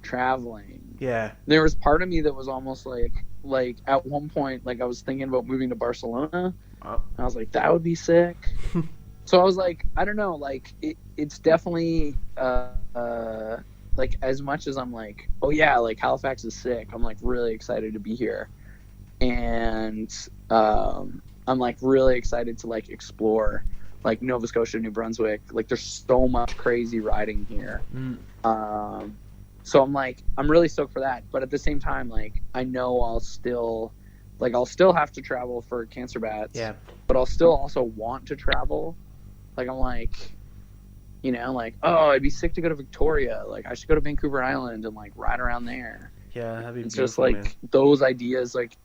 traveling. Yeah. There was part of me that was almost like at one point, like I was thinking about moving to Barcelona. Oh. I was like, that would be sick. So I was like, I don't know, like it's definitely like, as much as I'm like, oh yeah, like Halifax is sick, I'm like really excited to be here, and I'm like really excited to like explore like Nova Scotia, New Brunswick. Like, there's so much crazy riding here. So I'm like, I'm really stoked for that. But at the same time, like, I know I'll still have to travel for Cancer Bats. Yeah. But I'll still also want to travel. Like, I'm like, like, oh, it'd be sick to go to Victoria. Like, I should go to Vancouver Island and like ride around there. Yeah, that'd be It's beautiful, just like man. those ideas like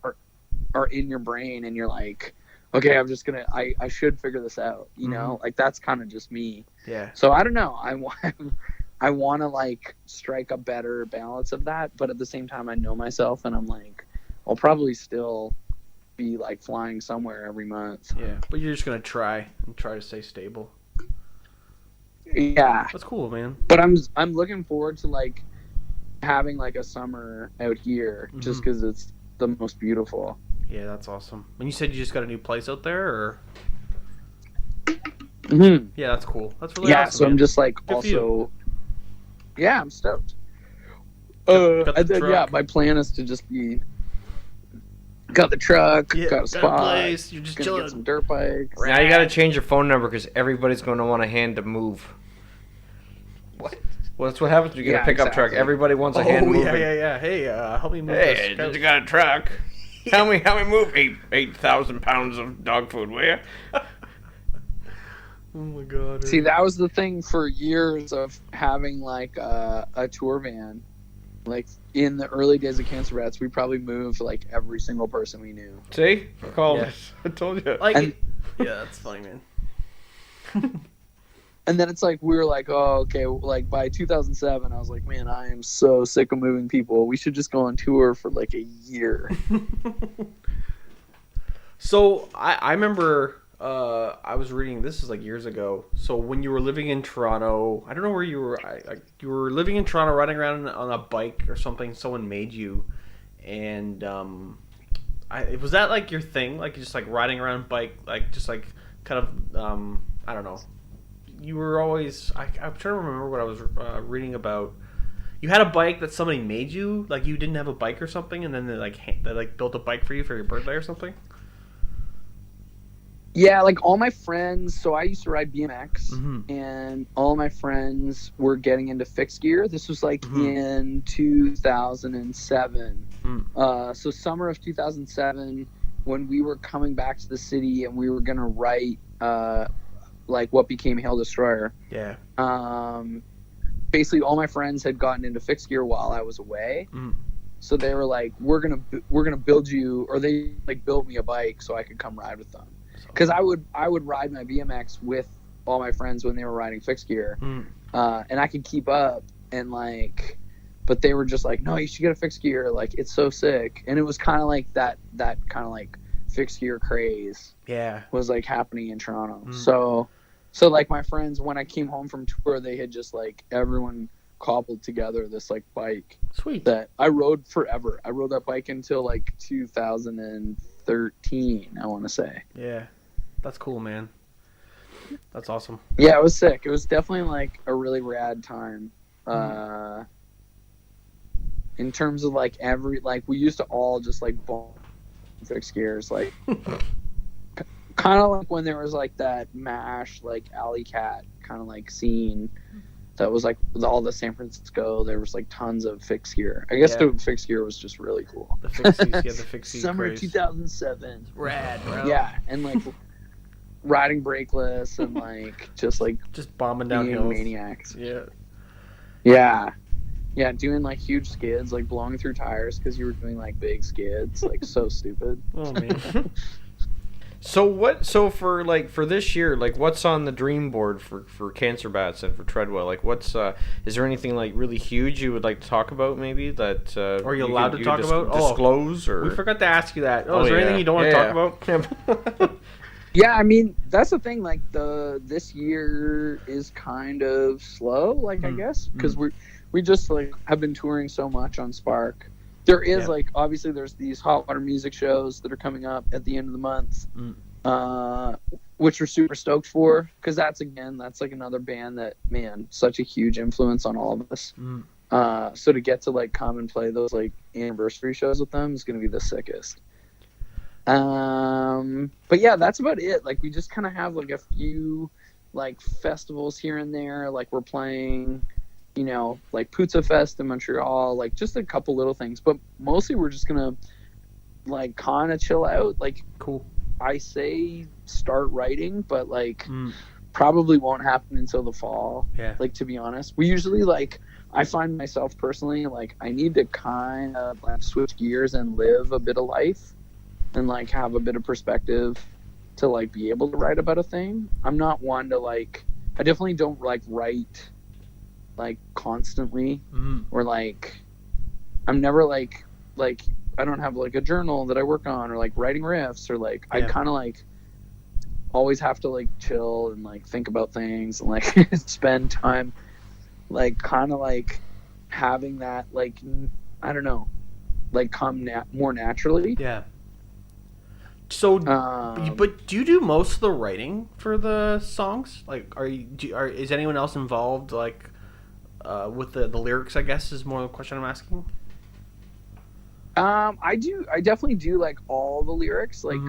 are in your brain, and you're like, okay, I'm just gonna, I should figure this out. Like, that's kind of just me. Yeah. So I don't know. I want to like strike a better balance of that, but at the same time, I know myself, and I'm like, I'll probably still be like flying somewhere every month. Yeah, but you're just gonna try to stay stable. Yeah, That's cool, man. but I'm looking forward to like having like a summer out here, just because it's the most beautiful. Yeah, that's awesome. And you said you just got a new place out there, or? Mm-hmm. Yeah, that's cool. That's really Yeah, awesome. so I'm man. just like Good for you. also. Yeah, I'm stoked. Got the And then, yeah, truck. my plan is to just be. Got the truck, Yeah, got a spot, place. You're just gonna chilling. get some dirt bikes. Now you gotta change your phone number because everybody's going to want a hand to move. What? Well, that's what happens when you get Yeah, a pickup truck. exactly. Everybody wants a hand moving. yeah. Hey, help me move Hey, this. you got a truck? Help me move 8,000 pounds of dog food, will you? Oh my god. See, that was the thing for years of having like a tour van. Like, in the early days of Cancer Rats, we probably moved like every single person we knew. See? I called Yeah. it. I told you. Like, And- yeah, that's funny, man. And then it's like, we were like, oh, okay, like by 2007, I was like, man, I am so sick of moving people. We should just go on tour for like a year. So I remember I was reading, this is like years ago. So when you were living in Toronto, I don't know where you were. You were living in Toronto, riding around on a bike or something. Someone made you, and was that like your thing? Like just like riding around bike, like just like kind of I don't know. You were always. I'm trying to remember what I was reading about. You had a bike that somebody made you, like you didn't have a bike or something, and then they built a bike for you for your birthday or something. Yeah, like all my friends. So I used to ride BMX, and all my friends were getting into fixed gear. This was like in 2007. So summer of 2007, when we were coming back to the city and we were gonna write like what became Hail Destroyer. Yeah. Basically, all my friends had gotten into fixed gear while I was away. So they were like, "We're gonna build you," or they like built me a bike so I could come ride with them. Because I would ride my BMX with all my friends when they were riding fixed gear, and I could keep up, and like, but they were just like, no, you should get a fixed gear, like it's so sick, and it was kind of like that kind of like fixed gear craze, was like happening in Toronto. So like my friends, when I came home from tour, they had just like everyone cobbled together this like bike, sweet, that I rode forever. I rode that bike until like 2013, I want to say. Yeah. That's cool, man. That's awesome. Yeah, it was sick. It was definitely like a really rad time. In terms of like we used to all just like bomb fixed gears, like kind of like when there was like that MASH like Alley Cat kind of like scene that was like with all the San Francisco, there was like tons of fixed gear. I guess the fixed gear was just really cool. The fixies, the fixies. Summer craze. 2007. Rad, bro. Yeah, and like riding brakeless and like just bombing down hills. Maniacs. Yeah, doing like huge skids, like blowing through tires because you were doing like big skids, like so stupid. Oh man. So for this year, like what's on the dream board for Cancer Bats and for Treadwell? Like what's is there anything like really huge you would like to talk about maybe that are you allowed to talk about? Disclose or we forgot to ask you that. Is there anything you don't want to talk about? Yeah, I mean that's the thing. Like this year is kind of slow, like I guess, because we just like have been touring so much on Spark. There is like obviously there's these hot water music shows that are coming up at the end of the month, which we're super stoked for because that's like another band that, man, such a huge influence on all of us. So to get to like come and play those like anniversary shows with them is gonna be the sickest. But yeah, that's about it. Like we just kind of have like a few like festivals here and there. Like we're playing, you know, like Pizza Fest in Montreal, like just a couple little things, but mostly we're just gonna like kind of chill out. Like, cool. I say start writing, but like probably won't happen until the fall. Yeah. Like to be honest, we usually like I find myself personally like I need to kind of like switch gears and live a bit of life and like have a bit of perspective to like be able to write about a thing. I'm not one to like I definitely don't like write like constantly or like I'm never like I don't have like a journal that I work on or like writing riffs or like I kind of like always have to like chill and like think about things and like spend time like kind of like having that like I don't know like come more naturally. So, but do you do most of the writing for the songs? Like, is anyone else involved? Like, with the lyrics, I guess is more the question I'm asking. I definitely do like all the lyrics, like,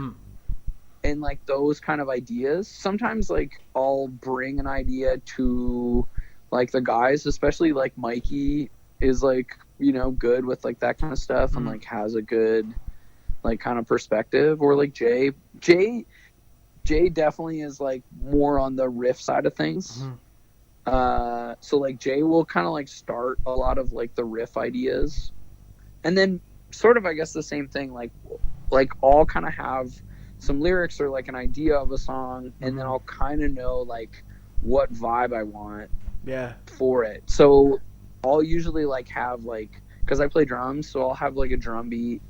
and like those kind of ideas. Sometimes like I'll bring an idea to like the guys, especially like Mikey is like, you know, good with like that kind of stuff and like has a good like kind of perspective, or like Jay definitely is like more on the riff side of things. So like Jay will kind of like start a lot of like the riff ideas, and then sort of I guess the same thing, like I'll kind of have some lyrics or like an idea of a song, and then I'll kind of know like what vibe I want for it. So I'll usually like have like, because I play drums, so I'll have like a drum beat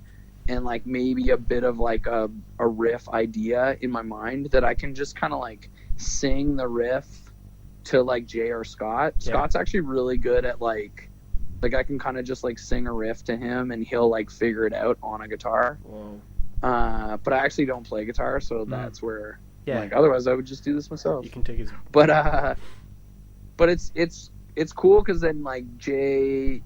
and like maybe a bit of like a riff idea in my mind that I can just kind of like sing the riff to like Jay or Scott. Yeah. Scott's actually really good at like I can kind of just like sing a riff to him and he'll like figure it out on a guitar. Whoa. But I actually don't play guitar, so that's where Yeah. like otherwise I would just do this myself. You can take his. But it's cool because then like Jay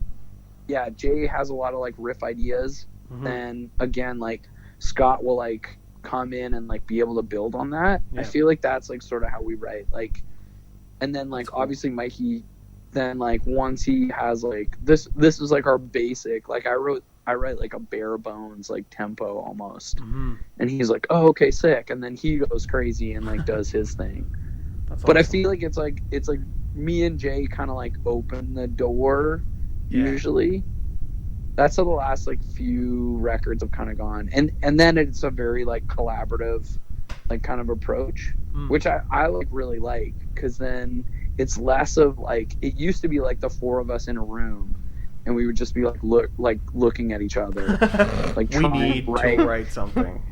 has a lot of like riff ideas, and again like Scott will like come in and like be able to build on that. Yeah. I feel like that's like sort of how we write, like, and then like obviously Mikey, then like once he has like this is like our basic, like I write like a bare bones like tempo almost, and he's like, oh okay, sick, and then he goes crazy and like does his thing. That's But I awesome. feel like it's like me and Jay kind of like open the door usually. That's how the last like few records have kind of gone, and then it's a very like collaborative like kind of approach, which I like really like, because then it's less of like, it used to be like the four of us in a room and we would just be like looking at each other like we trying need to write something.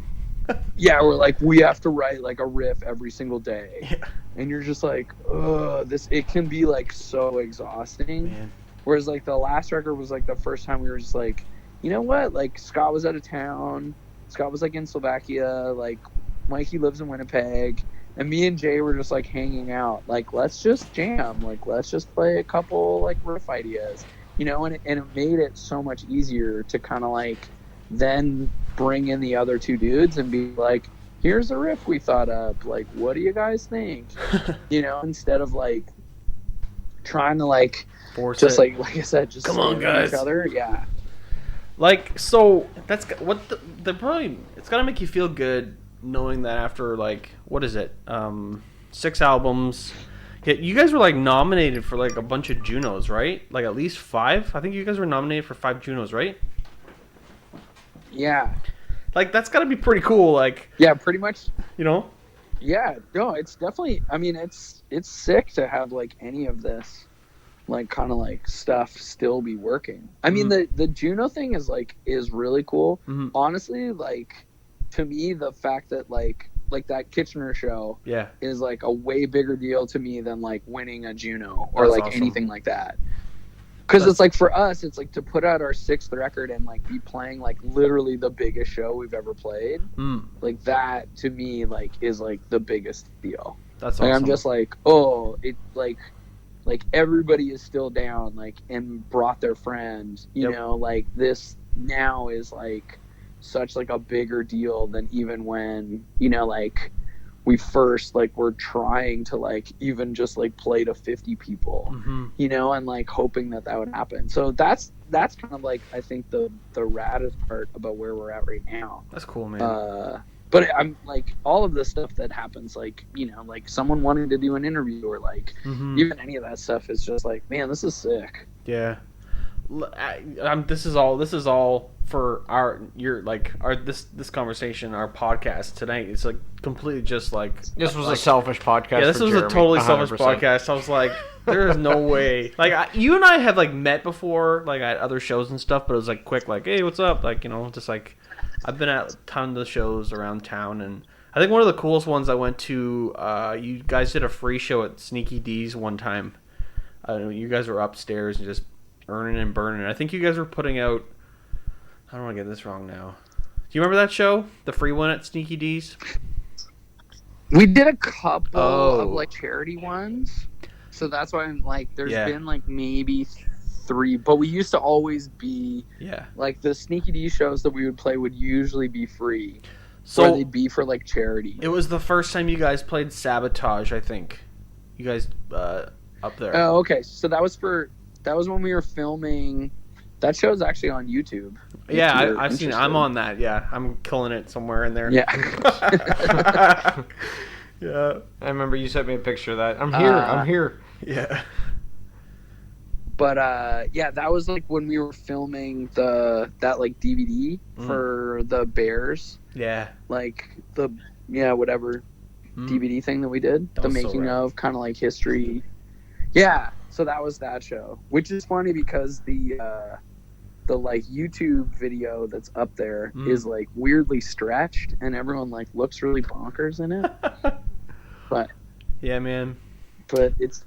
Yeah, we're like, we have to write like a riff every single day. Yeah. And you're just like, ugh, it can be like so exhausting. Man. Whereas like the last record was like the first time we were just like, you know what? Like Scott was out of town. Scott was like in Slovakia. Like Mikey lives in Winnipeg. And me and Jay were just like hanging out. Like, let's just jam. Like, let's just play a couple like riff ideas. You know, and it made it so much easier to kind of like then bring in the other two dudes and be like, here's a riff we thought up. Like, what do you guys think? You know, instead of like trying to like Force just it. like I said, just Come on, stand at guys. each other. Yeah. Like, so that's what the probably, it's gotta make you feel good knowing that after like, what is it, 6 albums. Yeah, you guys were like nominated for like a bunch of Junos, right? Like at least 5. I think you guys were nominated for 5 Junos, right? Yeah. Like that's gotta be pretty cool. Like, Yeah, pretty much. you know. Yeah, no, it's definitely, I mean, it's sick to have like any of this like kind of like stuff still be working. I mean, the Juno thing is really cool. Honestly, like to me, the fact that like that Kitchener show Yeah. is like a way bigger deal to me than like winning a Juno or That's like awesome. anything like that. Because it's like for us, it's like to put out our 6th record and like be playing like literally the biggest show we've ever played. Like that to me like is like the biggest deal. That's Like awesome. I'm just like, oh, it like everybody is still down, like, and brought their friends. You know, like this now is like such like a bigger deal than even when, you know, like we first like were trying to like even just like play to 50 people, you know, and like hoping that would happen. So that's kind of like I think the raddest part about where we're at right now. That's cool, man. But I'm like all of the stuff that happens, like, you know, like someone wanting to do an interview or like even any of that stuff is just like, man, this is sick. Yeah. This is all for this conversation, our podcast tonight. It's like completely just like This was a selfish podcast. yeah. This for was a Jeremy, totally selfish 100%. podcast. I was like, there is no way. Like you and I have like met before, like at other shows and stuff, but it was like quick, like, hey, what's up? Like, you know, just like I've been at a ton of shows around town, and I think one of the coolest ones I went to, you guys did a free show at Sneaky D's one time. You guys were upstairs and just earning and burning. I think you guys were putting out, I don't want to get this wrong now. Do you remember that show? The free one at Sneaky D's? We did a couple Oh. of like charity ones, so that's why I'm like, there's Yeah. been like maybe 3, but we used to always be Yeah. like the Sneaky D shows that we would play would usually be free, or So they'd be for like charity. it was the first time you guys played Sabotage, I think. You guys up there. Oh, okay. So that was when we were filming. That show's actually on YouTube. Yeah, if you're I've seen it. interested. I'm on that. Yeah, I'm killing it somewhere in there. Yeah. Yeah. I remember you sent me a picture of that. I'm here. I'm here. Yeah. But yeah, that was like when we were filming that like DVD for the Bears, Yeah. like whatever DVD thing that we did, That the was so making rad. of kind of like history. Yeah, so that was that show, which is funny because the the like YouTube video that's up there is like weirdly stretched, and everyone like looks really bonkers in it. But Yeah, man. but it's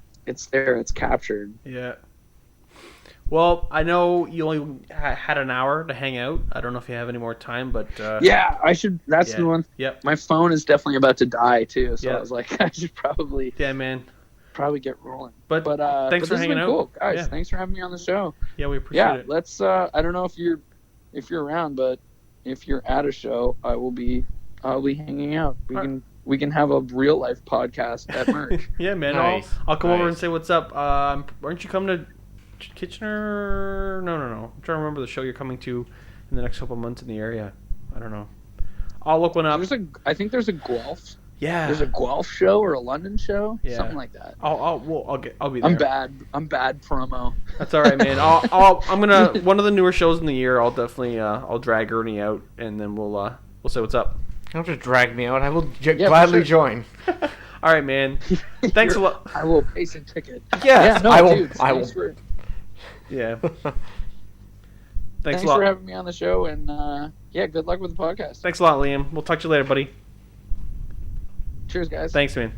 there, it's captured. Yeah. Well, I know you only had an hour to hang out. I don't know if you have any more time, but Yeah, I should. That's yeah. the one. Yep. My phone is definitely about to die too, so Yeah. I was like, I should probably Yeah, man. get rolling. But But thanks for this has hanging been out. cool, guys. Yeah. Thanks for having me on the show. Yeah, we appreciate Yeah, it. let's. I don't know if you're around, but if you're at a show, I'll be hanging out. We can have a real life podcast at Merch. Yeah, man. Nice. I'll come over and Nice. say what's up. Aren't you coming to Kitchener? No. I'm trying to remember the show you're coming to in the next couple months in the area. I don't know. I'll look one up. I think there's a Guelph. Yeah. There's a Guelph show or a London show, Yeah. something like that. I'll be there. I'm bad promo. That's all right, man. I'm gonna one of the newer shows in the year. I'll definitely I'll drag Ernie out, and then we'll say what's up. You don't have to drag me out. I will for gladly sure. join. All right, man. Thanks a lot. I will pay some ticket. Yes, no, I will. dude, I will. Yeah. Thanks a lot. for having me on the show, and good luck with the podcast. Thanks a lot, Liam. We'll talk to you later, buddy. Cheers, guys. Thanks, man.